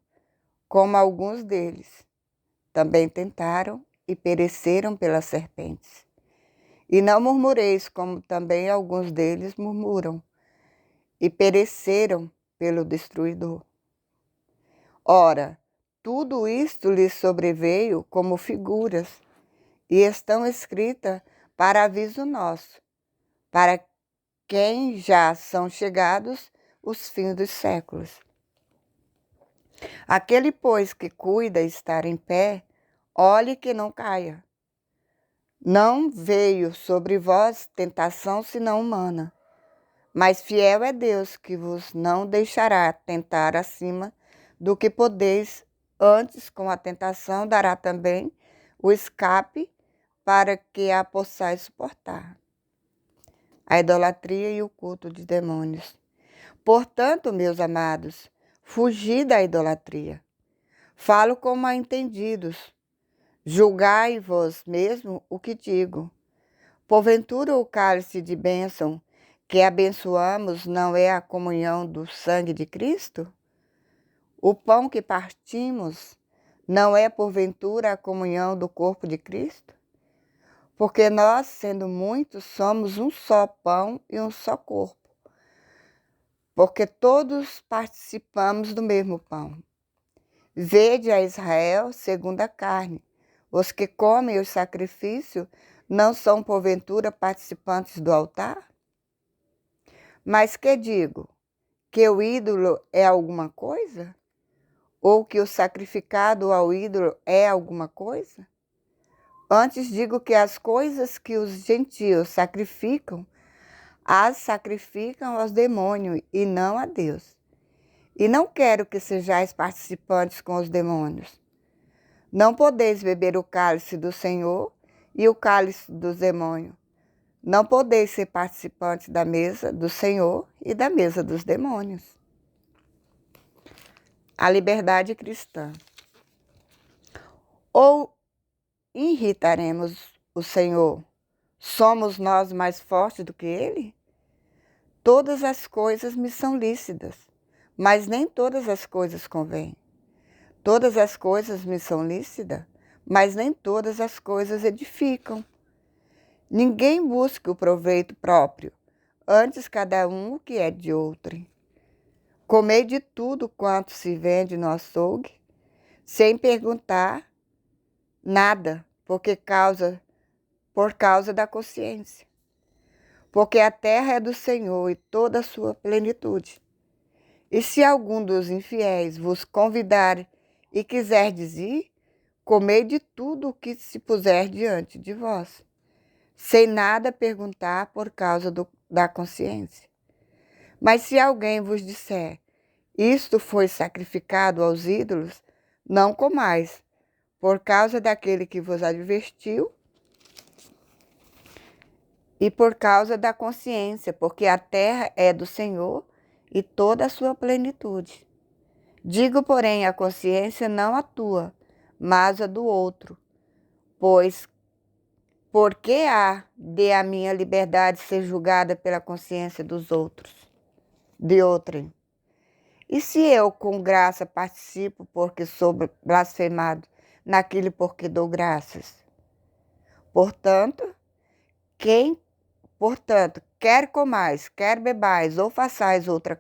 como alguns deles também tentaram e pereceram pelas serpentes. E não murmureis, como também alguns deles murmuram, e pereceram pelo destruidor. Ora, tudo isto lhes sobreveio como figuras, e estão escritas para aviso nosso, para quem já são chegados os fins dos séculos. Aquele, pois, que cuida estar em pé, olhe que não caia. Não veio sobre vós tentação senão humana, mas fiel é Deus, que vos não deixará tentar acima do que podeis, antes com a tentação dará também o escape para que a possais suportar. A idolatria e o culto de demônios. Portanto, meus amados, fugi da idolatria. Falo como a entendidos. Julgai vós mesmo o que digo. Porventura o cálice de bênção que abençoamos não é a comunhão do sangue de Cristo? O pão que partimos não é porventura a comunhão do corpo de Cristo? Porque nós, sendo muitos, somos um só pão e um só corpo. Porque todos participamos do mesmo pão. Vede a Israel segundo a carne. Os que comem o sacrifício não são, porventura, participantes do altar? Mas que digo? Que o ídolo é alguma coisa? Ou que o sacrificado ao ídolo é alguma coisa? Antes digo que as coisas que os gentios sacrificam, as sacrificam aos demônios e não a Deus. E não quero que sejais participantes com os demônios. Não podeis beber o cálice do Senhor e o cálice dos demônios. Não podeis ser participantes da mesa do Senhor e da mesa dos demônios. A liberdade cristã. Ou irritaremos o Senhor? Somos nós mais fortes do que Ele? Todas as coisas me são lícitas, mas nem todas as coisas convêm. Todas as coisas me são lícitas, mas nem todas as coisas edificam. Ninguém busca o proveito próprio, antes cada um o que é de outrem. Comei de tudo quanto se vende no açougue, sem perguntar nada, por causa da consciência. Porque a terra é do Senhor e toda a sua plenitude. E se algum dos infiéis vos convidar e quiserdes ir, comei de tudo o que se puser diante de vós, sem nada perguntar por causa da consciência. Mas se alguém vos disser, isto foi sacrificado aos ídolos, não comais, por causa daquele que vos advertiu, e por causa da consciência, porque a terra é do Senhor e toda a sua plenitude. Digo, porém, a consciência não a tua, mas a do outro. Pois, por que há de a minha liberdade ser julgada pela consciência dos outros, de outrem? E se eu, com graça, participo porque sou blasfemado naquilo por que dou graças? Portanto, quer comais, quer bebais ou façais outra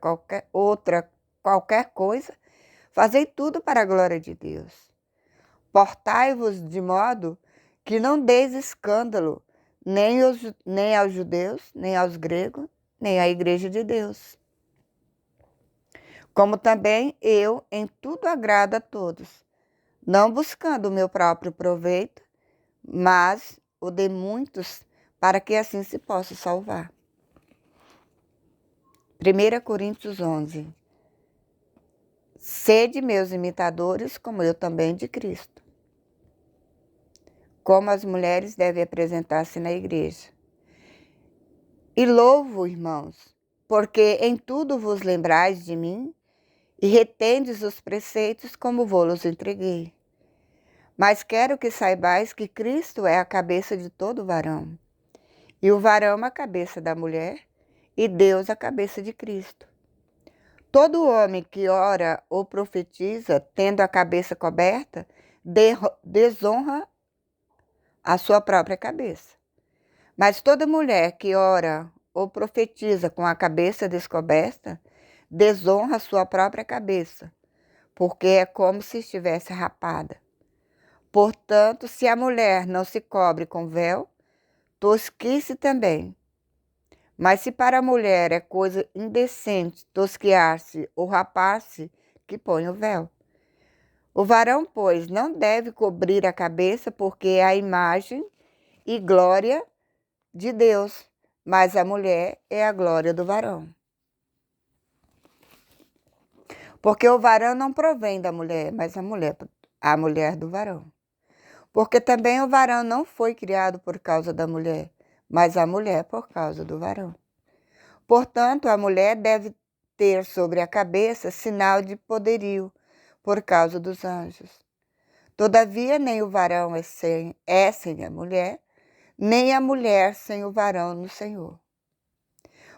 qualquer coisa, fazei tudo para a glória de Deus. Portai-vos de modo que não deis escândalo nem aos judeus, nem aos gregos, nem à igreja de Deus. Como também eu em tudo agrado a todos, não buscando o meu próprio proveito, mas o de muitos, para que assim se possa salvar. 1 Coríntios 11. Sede meus imitadores, como eu também de Cristo. Como as mulheres devem apresentar-se na igreja. E louvo, irmãos, porque em tudo vos lembrais de mim e retendes os preceitos como vou-los entreguei. Mas quero que saibais que Cristo é a cabeça de todo varão, e o varão a cabeça da mulher, e Deus a cabeça de Cristo. Todo homem que ora ou profetiza, tendo a cabeça coberta, desonra a sua própria cabeça. Mas toda mulher que ora ou profetiza com a cabeça descoberta, desonra a sua própria cabeça, porque é como se estivesse rapada. Portanto, se a mulher não se cobre com véu, tosquice também. Mas se para a mulher é coisa indecente tosquiar-se ou rapar-se, que põe o véu. O varão, pois, não deve cobrir a cabeça, porque é a imagem e glória de Deus, mas a mulher é a glória do varão. Porque o varão não provém da mulher, mas a mulher do varão. Porque também o varão não foi criado por causa da mulher, mas a mulher por causa do varão. Portanto, a mulher deve ter sobre a cabeça sinal de poderio, por causa dos anjos. Todavia, nem o varão é sem a mulher, nem a mulher sem o varão no Senhor.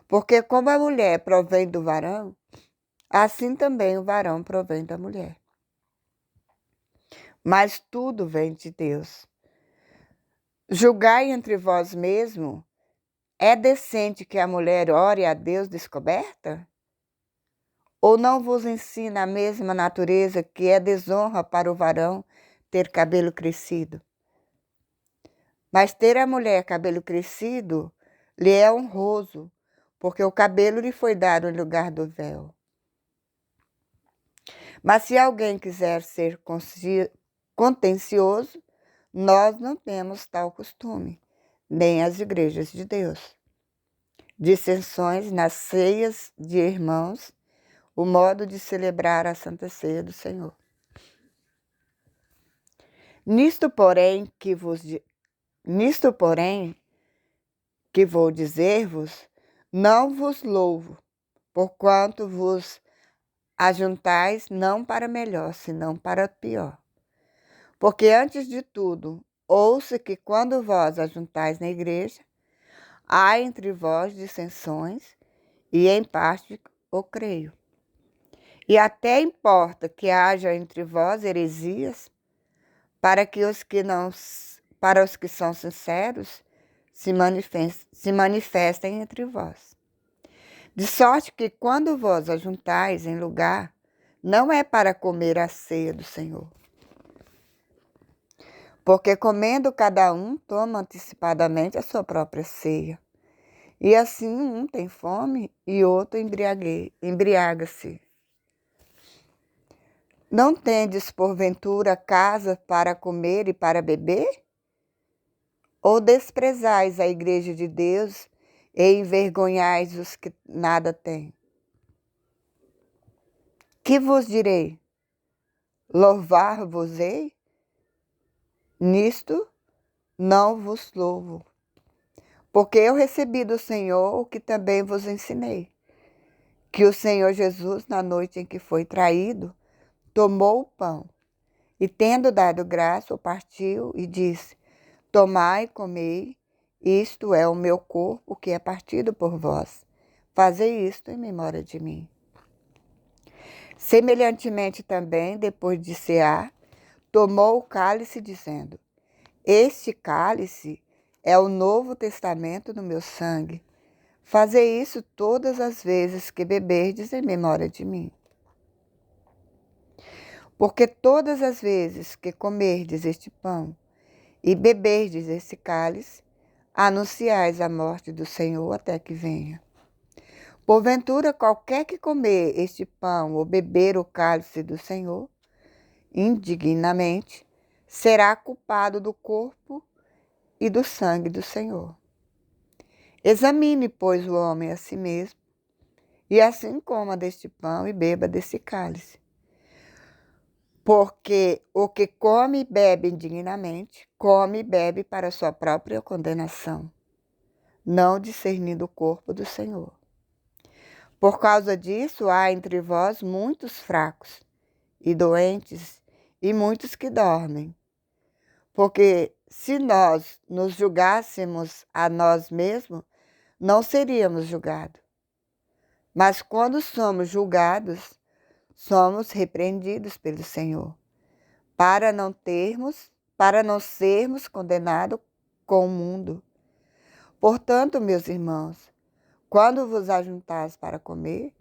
Porque como a mulher provém do varão, assim também o varão provém da mulher. Mas tudo vem de Deus. Julgai entre vós mesmos, é decente que a mulher ore a Deus descoberta? Ou não vos ensina a mesma natureza que é desonra para o varão ter cabelo crescido? Mas ter a mulher cabelo crescido lhe é honroso, porque o cabelo lhe foi dado em lugar do véu. Mas se alguém quiser ser contencioso, nós não temos tal costume, nem as igrejas de Deus. Dissensões nas ceias de irmãos, o modo de celebrar a Santa Ceia do Senhor. Nisto, porém, que vou dizer-vos, não vos louvo, porquanto vos ajuntais não para melhor, senão para pior. Porque antes de tudo, ouço que quando vós ajuntais na igreja, há entre vós dissensões, e em parte o creio. E até importa que haja entre vós heresias, para os que são sinceros se manifestem entre vós. De sorte que quando vós ajuntais em lugar, não é para comer a ceia do Senhor. Porque comendo cada um, toma antecipadamente a sua própria ceia. E assim um tem fome e outro embriaga-se. Não tendes, porventura, casa para comer e para beber? Ou desprezais a igreja de Deus e envergonhais os que nada têm? Que vos direi? Louvar-vos-ei? Nisto não vos louvo, porque eu recebi do Senhor o que também vos ensinei, que o Senhor Jesus, na noite em que foi traído, tomou o pão e, tendo dado graça, o partiu e disse: Tomai e comei, isto é o meu corpo que é partido por vós. Fazei isto em memória de mim. Semelhantemente também, depois de cear, tomou o cálice, dizendo: Este cálice é o Novo Testamento no meu sangue. Fazei isso todas as vezes que beberdes em memória de mim. Porque todas as vezes que comerdes este pão e beberdes esse cálice, anunciais a morte do Senhor até que venha. Porventura, qualquer que comer este pão ou beber o cálice do Senhor, indignamente, será culpado do corpo e do sangue do Senhor. Examine, pois, o homem a si mesmo, e assim coma deste pão e beba desse cálice. Porque o que come e bebe indignamente, come e bebe para sua própria condenação, não discernindo o corpo do Senhor. Por causa disso, há entre vós muitos fracos e doentes, e muitos que dormem. Porque se nós nos julgássemos a nós mesmos, não seríamos julgados. Mas quando somos julgados, somos repreendidos pelo Senhor, para não sermos condenados com o mundo. Portanto, meus irmãos, quando vos ajuntais para comer,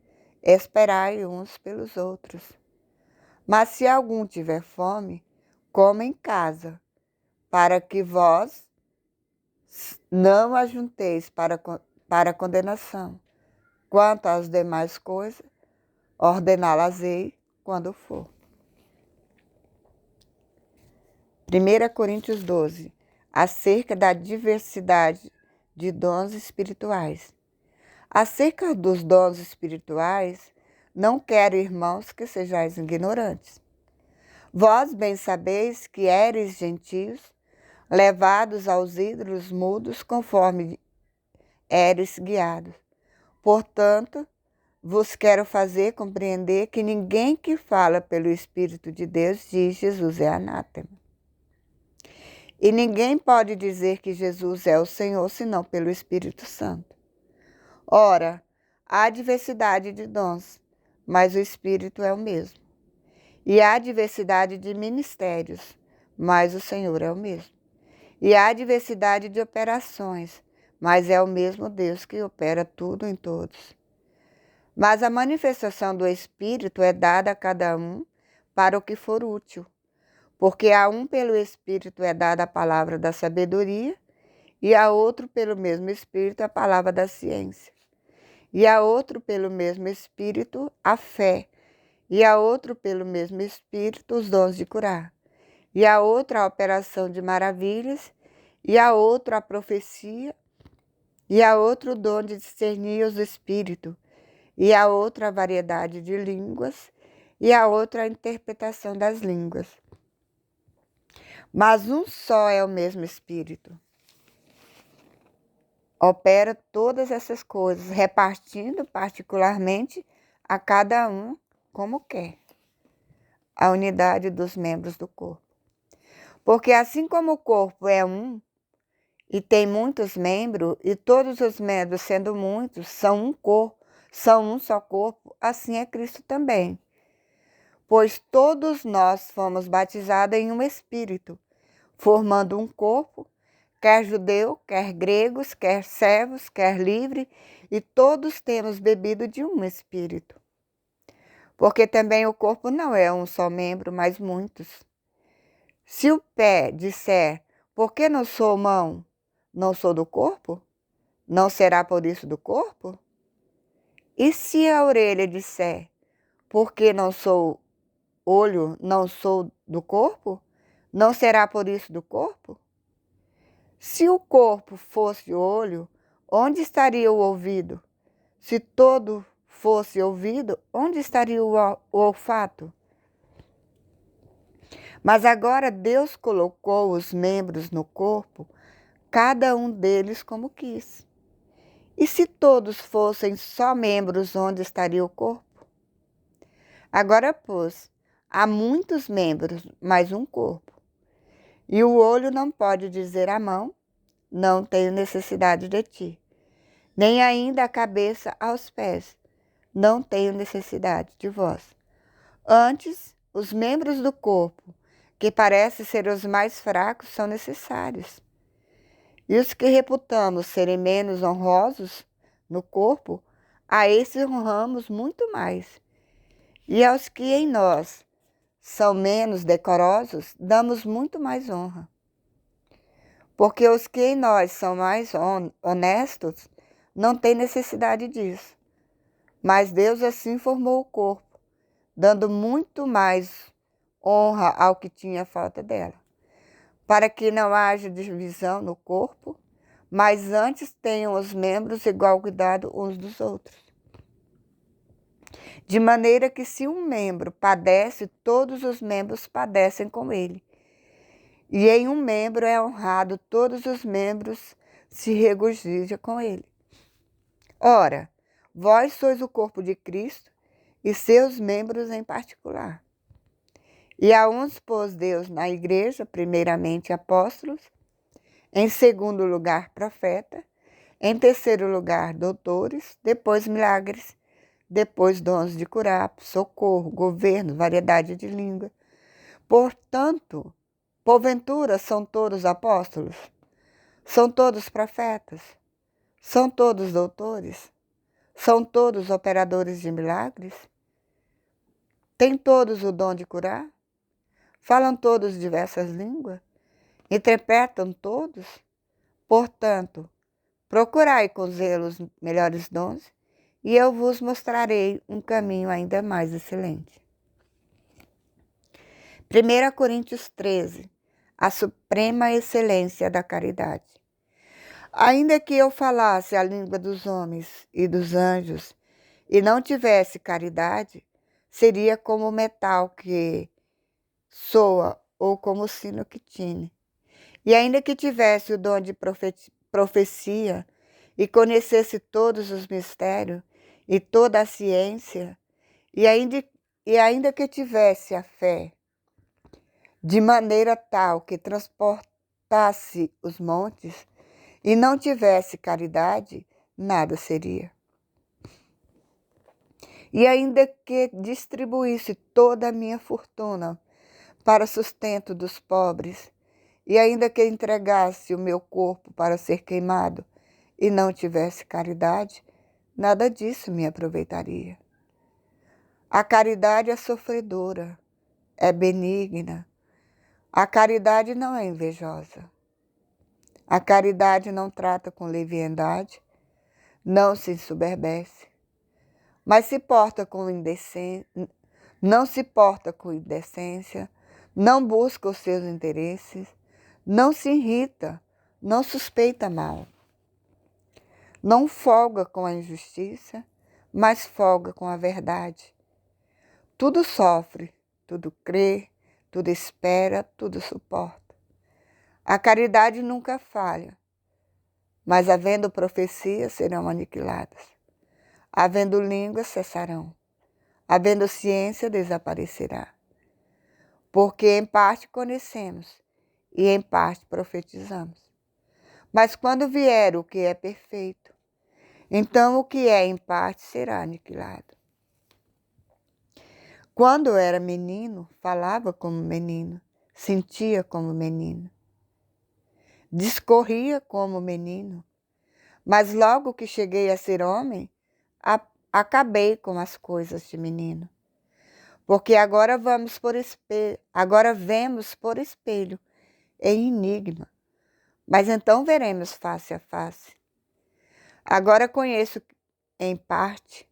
esperai uns pelos outros. Mas se algum tiver fome, coma em casa, para que vós não ajunteis para condenação. Quanto às demais coisas, ordená-las-ei quando for. 1 Coríntios 12, acerca da diversidade de dons espirituais. Acerca dos dons espirituais, não quero, irmãos, que sejais ignorantes. Vós bem sabeis que éreis gentios, levados aos ídolos mudos, conforme éreis guiados. Portanto, vos quero fazer compreender que ninguém que fala pelo Espírito de Deus diz Jesus é anátema. E ninguém pode dizer que Jesus é o Senhor senão pelo Espírito Santo. Ora, há diversidade de dons, mas o Espírito é o mesmo. E há diversidade de ministérios, mas o Senhor é o mesmo. E há diversidade de operações, mas é o mesmo Deus que opera tudo em todos. Mas a manifestação do Espírito é dada a cada um para o que for útil, porque a um pelo Espírito é dada a palavra da sabedoria, e a outro pelo mesmo Espírito a palavra da ciência, e a outro pelo mesmo Espírito a fé, e a outro pelo mesmo Espírito os dons de curar, e a outro a operação de maravilhas, e a outro a profecia, e a outro o dom de discernir os espíritos, e a outra a variedade de línguas, e a outra a interpretação das línguas. Mas um só é o mesmo Espírito. Opera todas essas coisas, repartindo particularmente a cada um como quer a unidade dos membros do corpo. Porque assim como o corpo é um e tem muitos membros, e todos os membros, sendo muitos, são um corpo, são um só corpo, assim é Cristo também. Pois todos nós fomos batizados em um Espírito, formando um corpo, quer judeu, quer gregos, quer servos, quer livre, e todos temos bebido de um Espírito. Porque também o corpo não é um só membro, mas muitos. Se o pé disser, por que não sou mão, não sou do corpo? Não será por isso do corpo? E se a orelha disser, por que não sou olho, não sou do corpo? Não será por isso do corpo? Se o corpo fosse olho, onde estaria o ouvido? Se todo fosse ouvido, onde estaria o olfato? Mas agora Deus colocou os membros no corpo, cada um deles como quis. E se todos fossem só membros, onde estaria o corpo? Agora, pois, há muitos membros, mas um corpo. E o olho não pode dizer à mão, não tenho necessidade de ti. Nem ainda a cabeça aos pés, não tenho necessidade de vós. Antes, os membros do corpo, que parecem ser os mais fracos, são necessários. E os que reputamos serem menos honrosos no corpo, a esses honramos muito mais. E aos que em nós são menos decorosos, damos muito mais honra. Porque os que em nós são mais honestos, não têm necessidade disso. Mas Deus assim formou o corpo, dando muito mais honra ao que tinha falta dela, para que não haja divisão no corpo, mas antes tenham os membros igual cuidado uns dos outros. De maneira que se um membro padece, todos os membros padecem com ele. E em um membro é honrado, todos os membros se regozijam com ele. Ora, vós sois o corpo de Cristo e seus membros em particular. E a uns pôs Deus na igreja, primeiramente apóstolos, em segundo lugar profeta, em terceiro lugar doutores, depois milagres, depois dons de curar, socorro, governo, variedade de língua. Portanto, porventura são todos apóstolos? São todos profetas? São todos doutores? São todos operadores de milagres? Têm todos o dom de curar? Falam todos diversas línguas? Interpretam todos? Portanto, procurai com zelo os melhores dons, e eu vos mostrarei um caminho ainda mais excelente. 1 Coríntios 13, a suprema excelência da caridade. Ainda que eu falasse a língua dos homens e dos anjos, e não tivesse caridade, seria como o metal que soa, ou como o sino que tine. E ainda que tivesse o dom de profecia, e conhecesse todos os mistérios, e toda a ciência, e ainda que tivesse a fé, de maneira tal que transportasse os montes, e não tivesse caridade, nada seria. E ainda que distribuísse toda a minha fortuna para sustento dos pobres, e ainda que entregasse o meu corpo para ser queimado, e não tivesse caridade, nada disso me aproveitaria. A caridade é sofredora, é benigna. A caridade não é invejosa. A caridade não trata com leviandade, não se ensoberbece, mas se porta com indecência, não se porta com indecência, não busca os seus interesses, não se irrita, não suspeita mal. Não folga com a injustiça, mas folga com a verdade. Tudo sofre, tudo crê, tudo espera, tudo suporta. A caridade nunca falha, mas havendo profecias serão aniquiladas. Havendo línguas cessarão. Havendo ciência desaparecerá. Porque em parte conhecemos e em parte profetizamos. Mas quando vier o que é perfeito, então o que é em parte será aniquilado. Quando eu era menino, falava como menino, sentia como menino, discorria como menino, mas logo que cheguei a ser homem, acabei com as coisas de menino. Porque agora vemos por espelho, em enigma, mas então veremos face a face. Agora conheço em parte,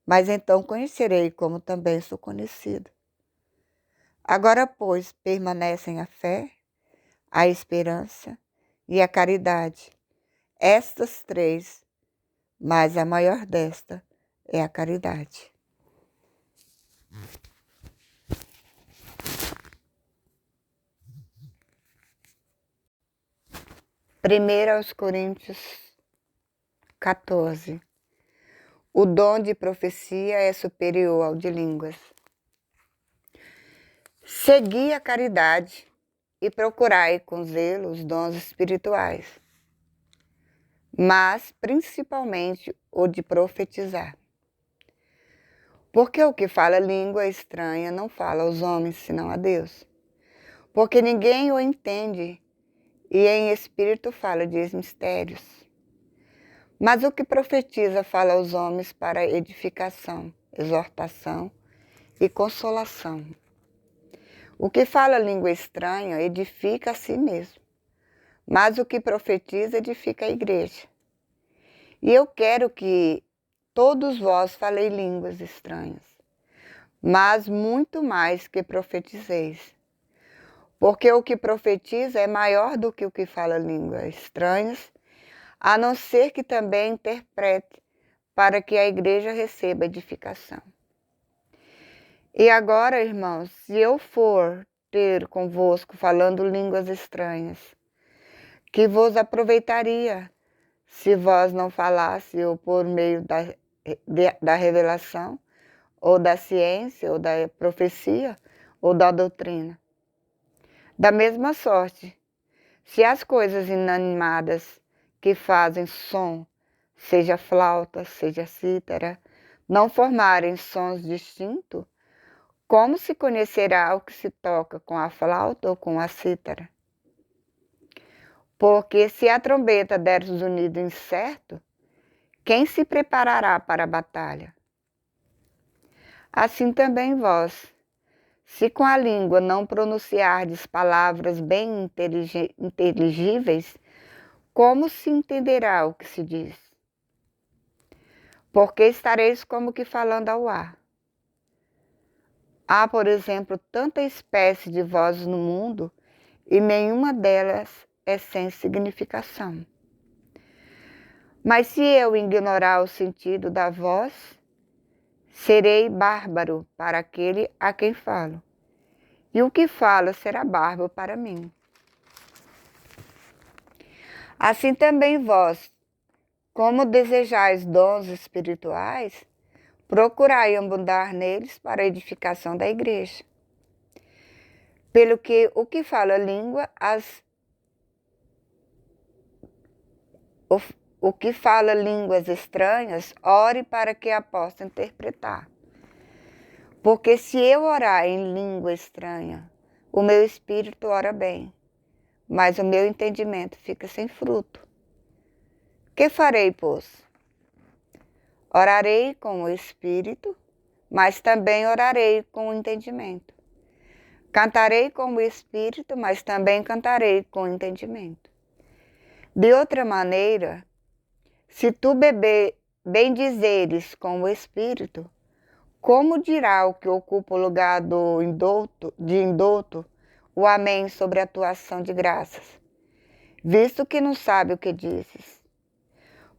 mas então conhecerei como também sou conhecido. Agora, pois, permanecem a fé, a esperança e a caridade. Estas três, mas a maior desta é a caridade. 1 Coríntios 14. O dom de profecia é superior ao de línguas. Segui a caridade e procurai com zelo os dons espirituais, mas principalmente o de profetizar. Porque o que fala língua estranha não fala aos homens, senão a Deus. Porque ninguém o entende, e em espírito fala de mistérios. Mas o que profetiza fala aos homens para edificação, exortação e consolação. O que fala língua estranha edifica a si mesmo, mas o que profetiza edifica a igreja. E eu quero que todos vós falei línguas estranhas, mas muito mais que profetizeis. Porque o que profetiza é maior do que o que fala línguas estranhas, a não ser que também interprete para que a igreja receba edificação. E agora, irmãos, se eu for ter convosco falando línguas estranhas, que vos aproveitaria se vós não falasse ou por meio da revelação, ou da ciência, ou da profecia, ou da doutrina. Da mesma sorte, se as coisas inanimadas que fazem som, seja flauta, seja cítara, não formarem sons distintos, como se conhecerá o que se toca com a flauta ou com a cítara? Porque se a trombeta der zunido incerto, quem se preparará para a batalha? Assim também vós, se com a língua não pronunciardes palavras bem inteligíveis, como se entenderá o que se diz? Porque estareis como que falando ao ar. Há, por exemplo, tanta espécie de vozes no mundo e nenhuma delas é sem significação. Mas se eu ignorar o sentido da voz, serei bárbaro para aquele a quem falo, e o que falo será bárbaro para mim. Assim também vós, como desejais dons espirituais, procurai abundar neles para a edificação da igreja. Pelo que o que fala língua, o que fala línguas estranhas, ore para que a possa interpretar. Porque se eu orar em língua estranha, o meu espírito ora bem, mas o meu entendimento fica sem fruto. Que farei, pois? Orarei com o espírito, mas também orarei com o entendimento. Cantarei com o espírito, mas também cantarei com o entendimento. De outra maneira, se tu bendizeres com o espírito, como dirá o que ocupa o lugar de indouto o amém sobre a tua ação de graças, visto que não sabe o que dizes?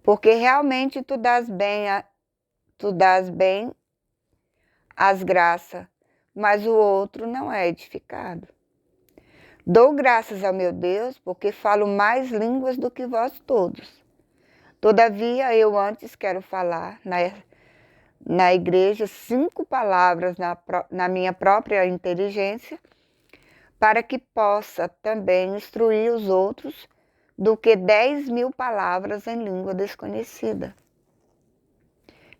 Porque realmente tu dás bem as graças, mas o outro não é edificado. Dou graças ao meu Deus, porque falo mais línguas do que vós todos. Todavia, eu antes quero falar na igreja 5 palavras na minha própria inteligência, para que possa também instruir os outros, do que 10.000 palavras em língua desconhecida.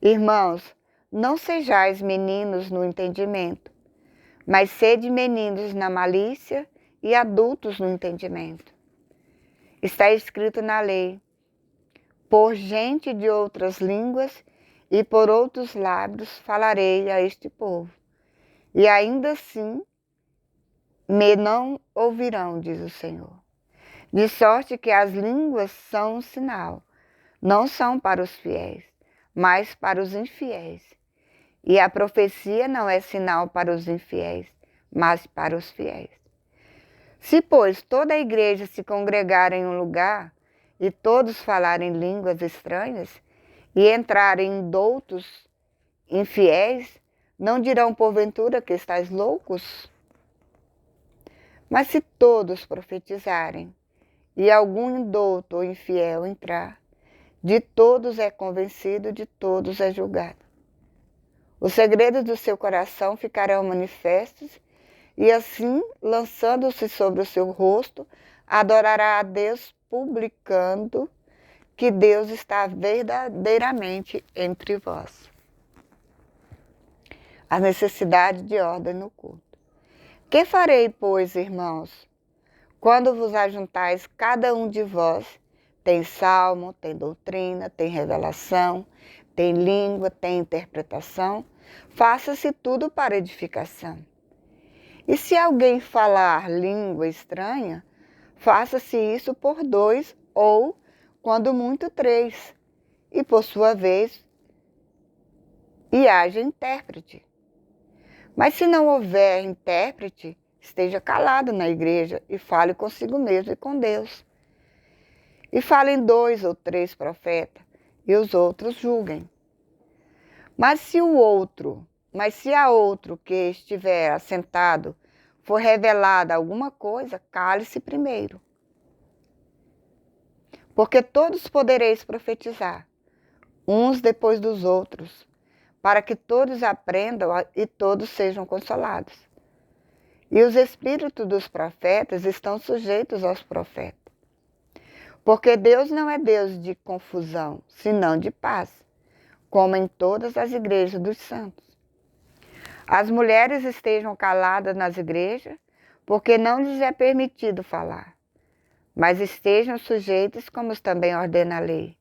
Irmãos, não sejais meninos no entendimento, mas sede meninos na malícia e adultos no entendimento. Está escrito na lei: por gente de outras línguas e por outros lábios falarei a este povo, e ainda assim me não ouvirão, diz o Senhor. De sorte que as línguas são um sinal, não são para os fiéis, mas para os infiéis. E a profecia não é sinal para os infiéis, mas para os fiéis. Se, pois, toda a igreja se congregar em um lugar, e todos falarem línguas estranhas, e entrarem doutos infiéis, não dirão porventura que estáis loucos? Mas se todos profetizarem, e algum indouto ou infiel entrar, de todos é convencido, de todos é julgado. Os segredos do seu coração ficarão manifestos, e assim, lançando-se sobre o seu rosto, adorará a Deus, publicando que Deus está verdadeiramente entre vós. A necessidade de ordem no culto. Que farei, pois, irmãos, quando vos ajuntais, cada um de vós tem salmo, tem doutrina, tem revelação, tem língua, tem interpretação? Faça-se tudo para edificação. E se alguém falar língua estranha, faça-se isso por 2 ou, quando muito, 3, e por sua vez, e haja intérprete. Mas se não houver intérprete, esteja calado na igreja e fale consigo mesmo e com Deus. E falem 2 ou 3 profetas, e os outros julguem. Mas se a outro que estiver assentado for revelada alguma coisa, cale-se primeiro. Porque todos podereis profetizar, uns depois dos outros, para que todos aprendam e todos sejam consolados. E os espíritos dos profetas estão sujeitos aos profetas. Porque Deus não é Deus de confusão, senão de paz, como em todas as igrejas dos santos. As mulheres estejam caladas nas igrejas, porque não lhes é permitido falar, mas estejam sujeitas, como também ordena a lei.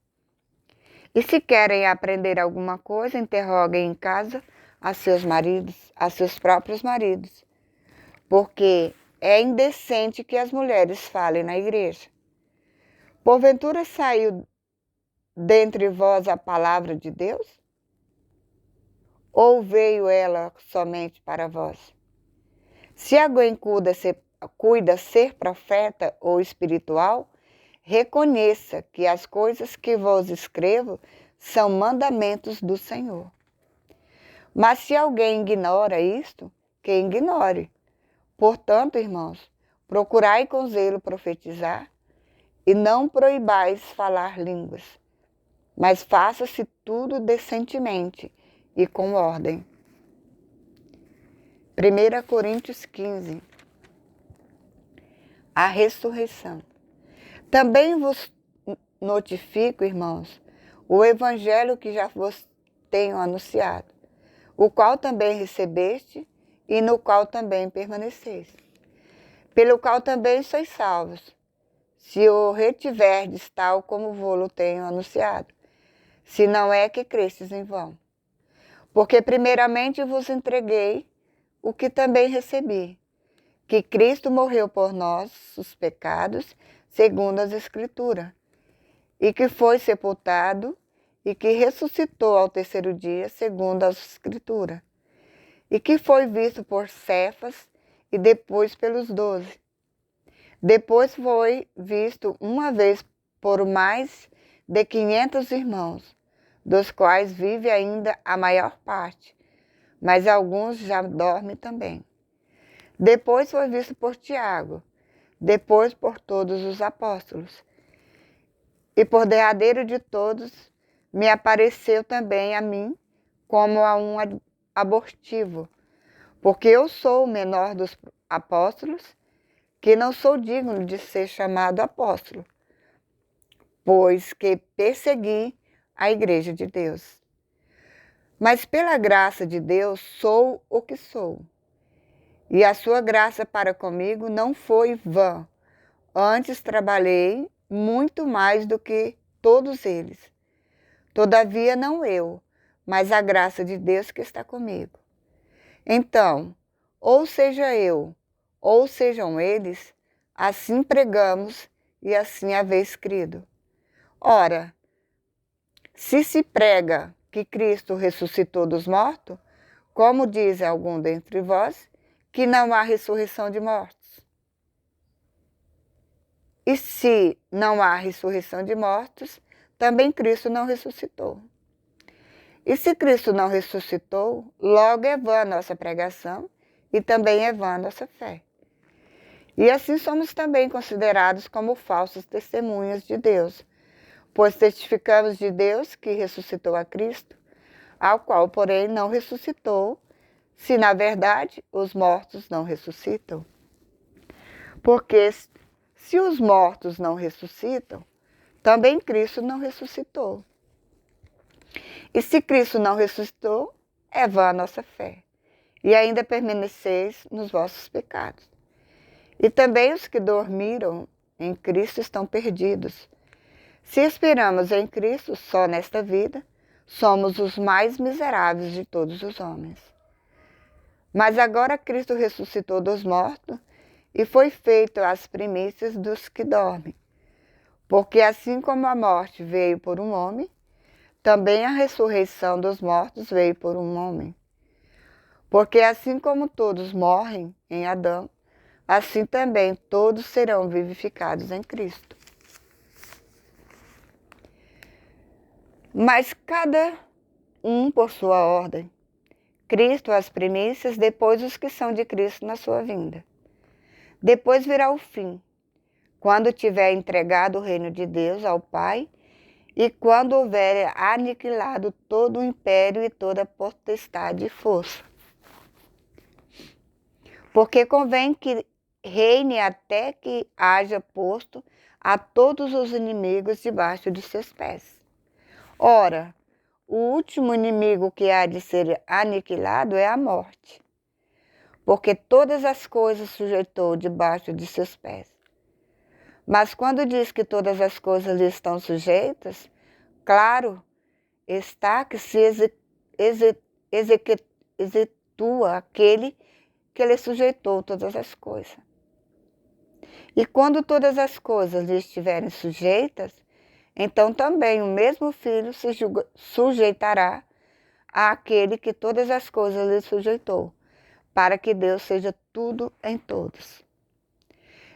E se querem aprender alguma coisa, interroguem em casa a seus maridos, a seus próprios maridos, porque é indecente que as mulheres falem na igreja. Porventura saiu dentre vós a palavra de Deus? Ou veio ela somente para vós? Se alguém cuida ser profeta ou espiritual, reconheça que as coisas que vos escrevo são mandamentos do Senhor. Mas se alguém ignora isto, que ignore. Portanto, irmãos, procurai com zelo profetizar, e não proibais falar línguas, mas faça-se tudo decentemente e com ordem. 1 Coríntios 15. A ressurreição. Também vos notifico, irmãos, o evangelho que já vos tenho anunciado, o qual também recebeste e no qual também permaneceis, pelo qual também sois salvos, se o retiverdes tal como vou-lo tenho anunciado, se não é que crestes em vão. Porque primeiramente vos entreguei o que também recebi, que Cristo morreu por nossos pecados, segundo as Escrituras, e que foi sepultado e que ressuscitou ao terceiro dia, segundo as Escrituras, e que foi visto por Cefas e depois pelos 12. Depois foi visto uma vez por mais de 500 irmãos, dos quais vive ainda a maior parte, mas alguns já dormem também. Depois foi visto por Tiago, depois por todos os apóstolos. E por derradeiro de todos, me apareceu também a mim como a um abortivo, porque eu sou o menor dos apóstolos, que não sou digno de ser chamado apóstolo, pois que persegui a igreja de Deus. Mas pela graça de Deus sou o que sou. E a sua graça para comigo não foi vã. Antes trabalhei muito mais do que todos eles. Todavia não eu, mas a graça de Deus que está comigo. Então, ou seja eu, ou sejam eles, assim pregamos e assim haveis crido. Ora, se prega que Cristo ressuscitou dos mortos, como diz algum dentre vós, que não há ressurreição de mortos. E se não há ressurreição de mortos, também Cristo não ressuscitou. E se Cristo não ressuscitou, logo é vã a nossa pregação e também é vã a nossa fé. E assim somos também considerados como falsos testemunhas de Deus, pois testificamos de Deus que ressuscitou a Cristo, ao qual, porém, não ressuscitou, se na verdade os mortos não ressuscitam. Porque se os mortos não ressuscitam, também Cristo não ressuscitou. E se Cristo não ressuscitou, é vã a nossa fé, e ainda permaneceis nos vossos pecados. E também os que dormiram em Cristo estão perdidos. Se esperamos em Cristo só nesta vida, somos os mais miseráveis de todos os homens. Mas agora Cristo ressuscitou dos mortos e foi feito as primícias dos que dormem. Porque assim como a morte veio por um homem, também a ressurreição dos mortos veio por um homem. Porque assim como todos morrem em Adão, assim também todos serão vivificados em Cristo. Mas cada um por sua ordem. Cristo as primícias, depois os que são de Cristo na sua vinda. Depois virá o fim, quando tiver entregado o reino de Deus ao Pai e quando houver aniquilado todo o império e toda a potestade e força. Porque convém que reine até que haja posto a todos os inimigos debaixo de seus pés. Ora, o último inimigo que há de ser aniquilado é a morte, porque todas as coisas sujeitou debaixo de seus pés. Mas quando diz que todas as coisas lhe estão sujeitas, claro está que se executua aquele que lhe sujeitou todas as coisas. E quando todas as coisas lhe estiverem sujeitas, então também o mesmo Filho se sujeitará àquele que todas as coisas lhe sujeitou, para que Deus seja tudo em todos.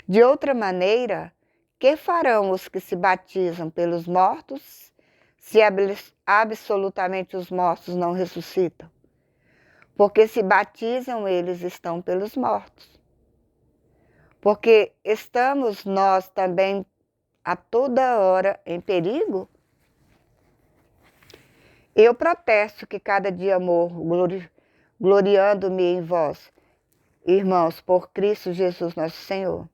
De outra maneira, que farão os que se batizam pelos mortos, se absolutamente os mortos não ressuscitam? Porque se batizam, eles estão pelos mortos. Porque estamos nós também a toda hora em perigo? Eu protesto que cada dia morro, gloriando-me em vós, irmãos, por Cristo Jesus nosso Senhor.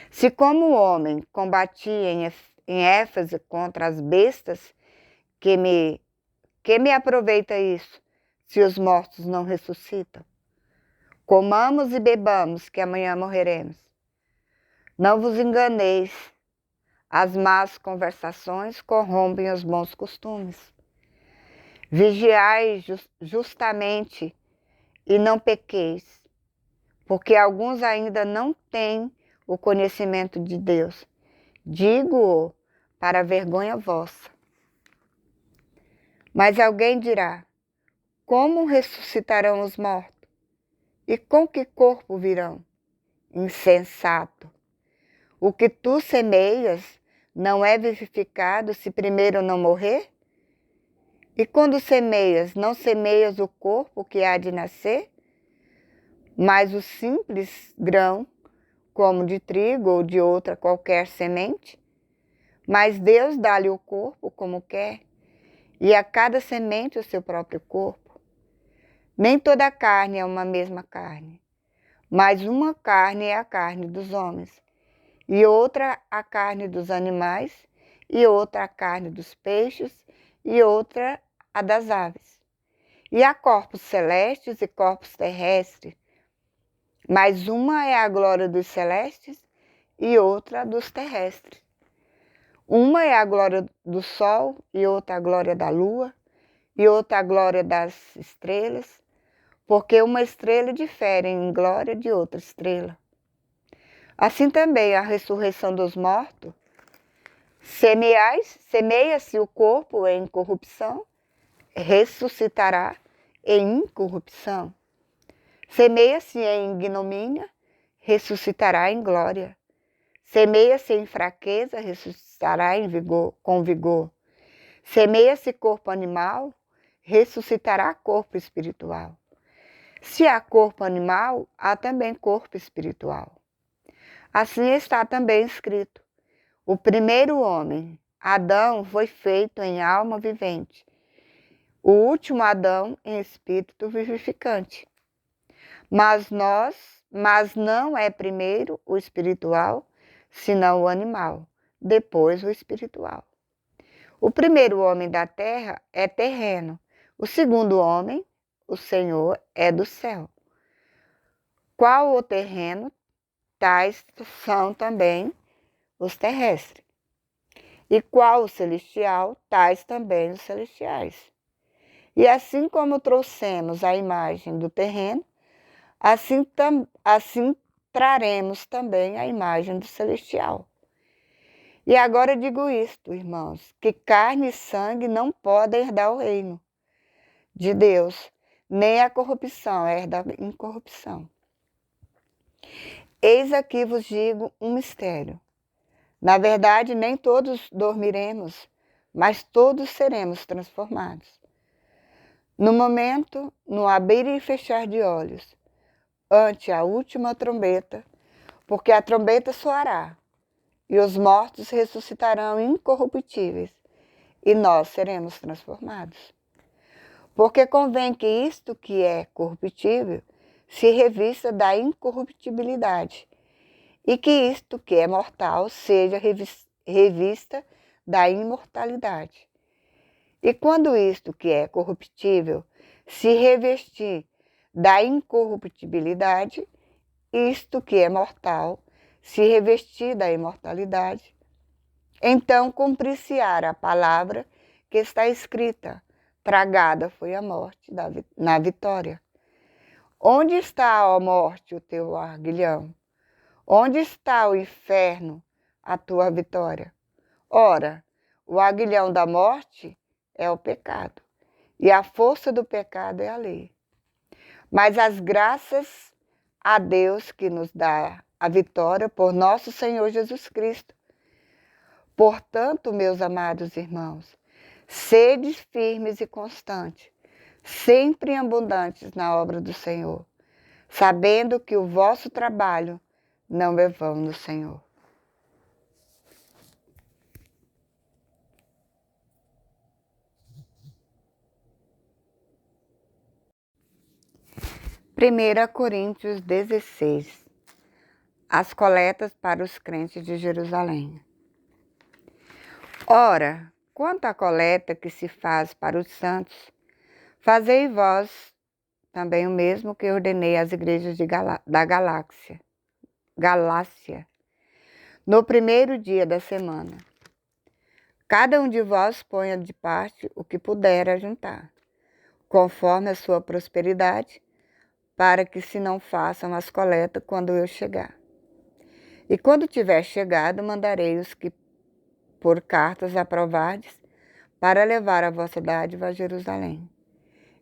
Se como homem combati em Éfeso contra as bestas, que me aproveita isso, se os mortos não ressuscitam? Comamos e bebamos, que amanhã morreremos. Não vos enganeis, As más conversações corrompem os bons costumes. Vigiai justamente e não pequeis, porque alguns ainda não têm o conhecimento de Deus. Digo-o para vergonha vossa. Mas alguém dirá: como ressuscitarão os mortos? E com que corpo virão? Insensato! O que tu semeias não é vivificado se primeiro não morrer? E quando semeias, não semeias o corpo que há de nascer? Mas o simples grão, como de trigo ou de outra qualquer semente? Mas Deus dá-lhe o corpo como quer, e a cada semente o seu próprio corpo. Nem toda a carne é uma mesma carne, mas uma carne é a carne dos homens, e outra a carne dos animais, e outra a carne dos peixes, e outra a das aves. E há corpos celestes e corpos terrestres, mas uma é a glória dos celestes e outra dos terrestres. Uma é a glória do sol e outra a glória da lua, e outra a glória das estrelas, porque uma estrela difere em glória de outra estrela. Assim também a ressurreição dos mortos. Semeia-se o corpo em corrupção, ressuscitará em incorrupção. Semeia-se em ignomínia, ressuscitará em glória. Semeia-se em fraqueza, ressuscitará com vigor. Semeia-se corpo animal, ressuscitará corpo espiritual. Se há corpo animal, há também corpo espiritual. Assim está também escrito: o primeiro homem, Adão, foi feito em alma vivente. O último Adão em espírito vivificante. Mas não é primeiro o espiritual, senão o animal, depois o espiritual. O primeiro homem da terra é terreno, o segundo homem, o Senhor, é do céu. Qual o terreno, tais são também os terrestres. E qual o celestial, tais também os celestiais. E assim como trouxemos a imagem do terreno, assim traremos também a imagem do celestial. E agora digo isto, irmãos, que carne e sangue não podem herdar o reino de Deus, nem a corrupção herda a incorrupção. Eis aqui vos digo um mistério. Na verdade, nem todos dormiremos, mas todos seremos transformados. No momento, no abrir e fechar de olhos, ante a última trombeta, porque a trombeta soará, e os mortos ressuscitarão incorruptíveis, e nós seremos transformados. Porque convém que isto que é corruptível se revista da incorruptibilidade, e que isto que é mortal seja revista da imortalidade. E quando isto que é corruptível se revestir da incorruptibilidade, isto que é mortal se revestir da imortalidade, então cumprir-se-á a palavra que está escrita: tragada foi a morte na vitória. Onde está, ó morte, o teu arguilhão? Onde está o inferno, a tua vitória? Ora, o aguilhão da morte é o pecado, e a força do pecado é a lei. Mas as graças a Deus que nos dá a vitória por nosso Senhor Jesus Cristo. Portanto, meus amados irmãos, sede firmes e constantes, sempre abundantes na obra do Senhor, sabendo que o vosso trabalho não é vão no Senhor. Primeira Coríntios 16. As coletas para os crentes de Jerusalém. Ora, quanto à coleta que se faz para os santos, fazei vós também o mesmo que ordenei às igrejas da Galácia. no primeiro dia da semana. Cada um de vós ponha de parte o que puder ajuntar, conforme a sua prosperidade, para que se não façam as coletas quando eu chegar. E quando tiver chegado, mandarei os que por cartas aprovardes, para levar a vossa dádiva a Jerusalém.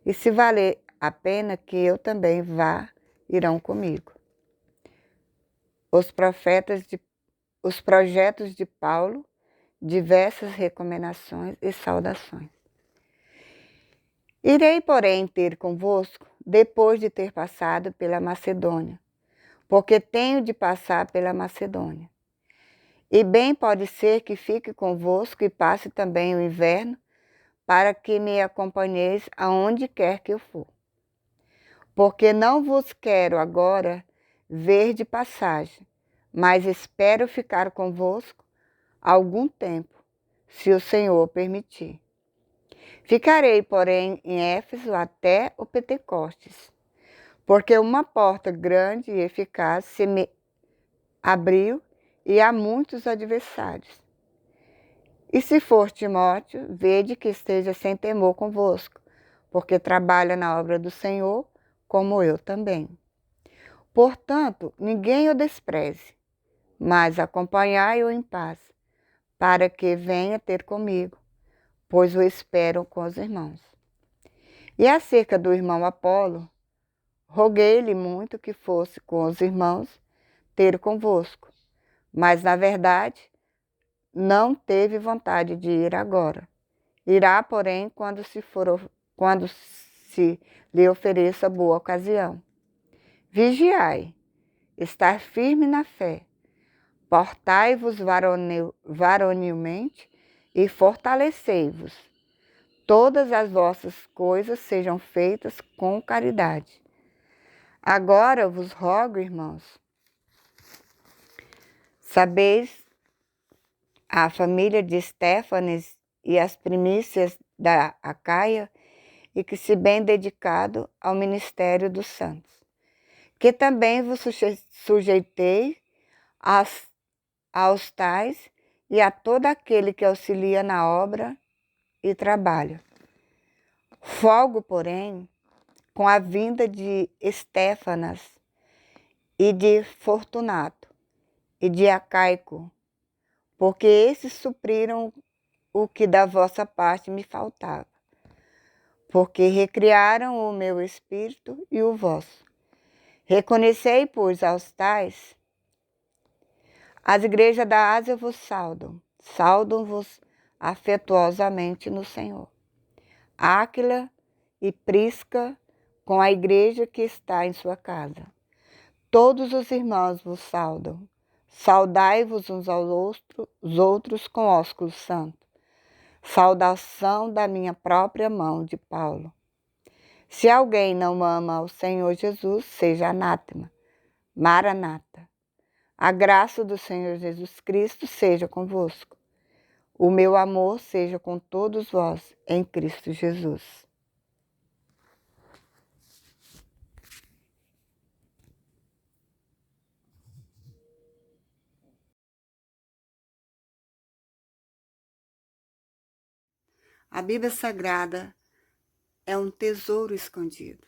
E se valer a pena que eu também vá, irão comigo. Os projetos de Paulo, diversas recomendações e saudações. Irei, porém, ter convosco depois de ter passado pela Macedônia, porque tenho de passar pela Macedônia. E bem pode ser que fique convosco e passe também o inverno, para que me acompanheis aonde quer que eu for. Porque não vos quero agora ver de passagem, mas espero ficar convosco algum tempo, se o Senhor permitir. Ficarei, porém, em Éfeso até o Pentecostes, porque uma porta grande e eficaz se me abriu e há muitos adversários. E se for Timóteo, vede que esteja sem temor convosco, porque trabalha na obra do Senhor, como eu também. Portanto, ninguém o despreze, mas acompanhai-o em paz, para que venha ter comigo, pois o espero com os irmãos. E acerca do irmão Apolo, roguei-lhe muito que fosse com os irmãos ter convosco, mas na verdade não teve vontade de ir agora. Irá, porém, quando se lhe ofereça boa ocasião. Vigiai, estar firme na fé, portai-vos varonilmente e fortalecei-vos. Todas as vossas coisas sejam feitas com caridade. Agora vos rogo, irmãos, sabeis a família de Estéfanes e as primícias da Acaia, e que se bem dedicado ao ministério dos santos, que também vos sujeitei aos tais e a todo aquele que auxilia na obra e trabalha. Folgo, porém, com a vinda de Estéfanas e de Fortunato e de Acaico, porque esses supriram o que da vossa parte me faltava, porque recriaram o meu espírito e o vosso. Reconhecei, pois, aos tais. As igrejas da Ásia vos saudam-vos afetuosamente no Senhor. Áquila e Prisca, com a igreja que está em sua casa. Todos os irmãos vos saudam. Saudai-vos uns aos outros com ósculo santo. Saudação da minha própria mão, de Paulo. Se alguém não ama ao Senhor Jesus, seja anátema. Maranata. A graça do Senhor Jesus Cristo seja convosco. O meu amor seja com todos vós, em Cristo Jesus. A Bíblia Sagrada é um tesouro escondido.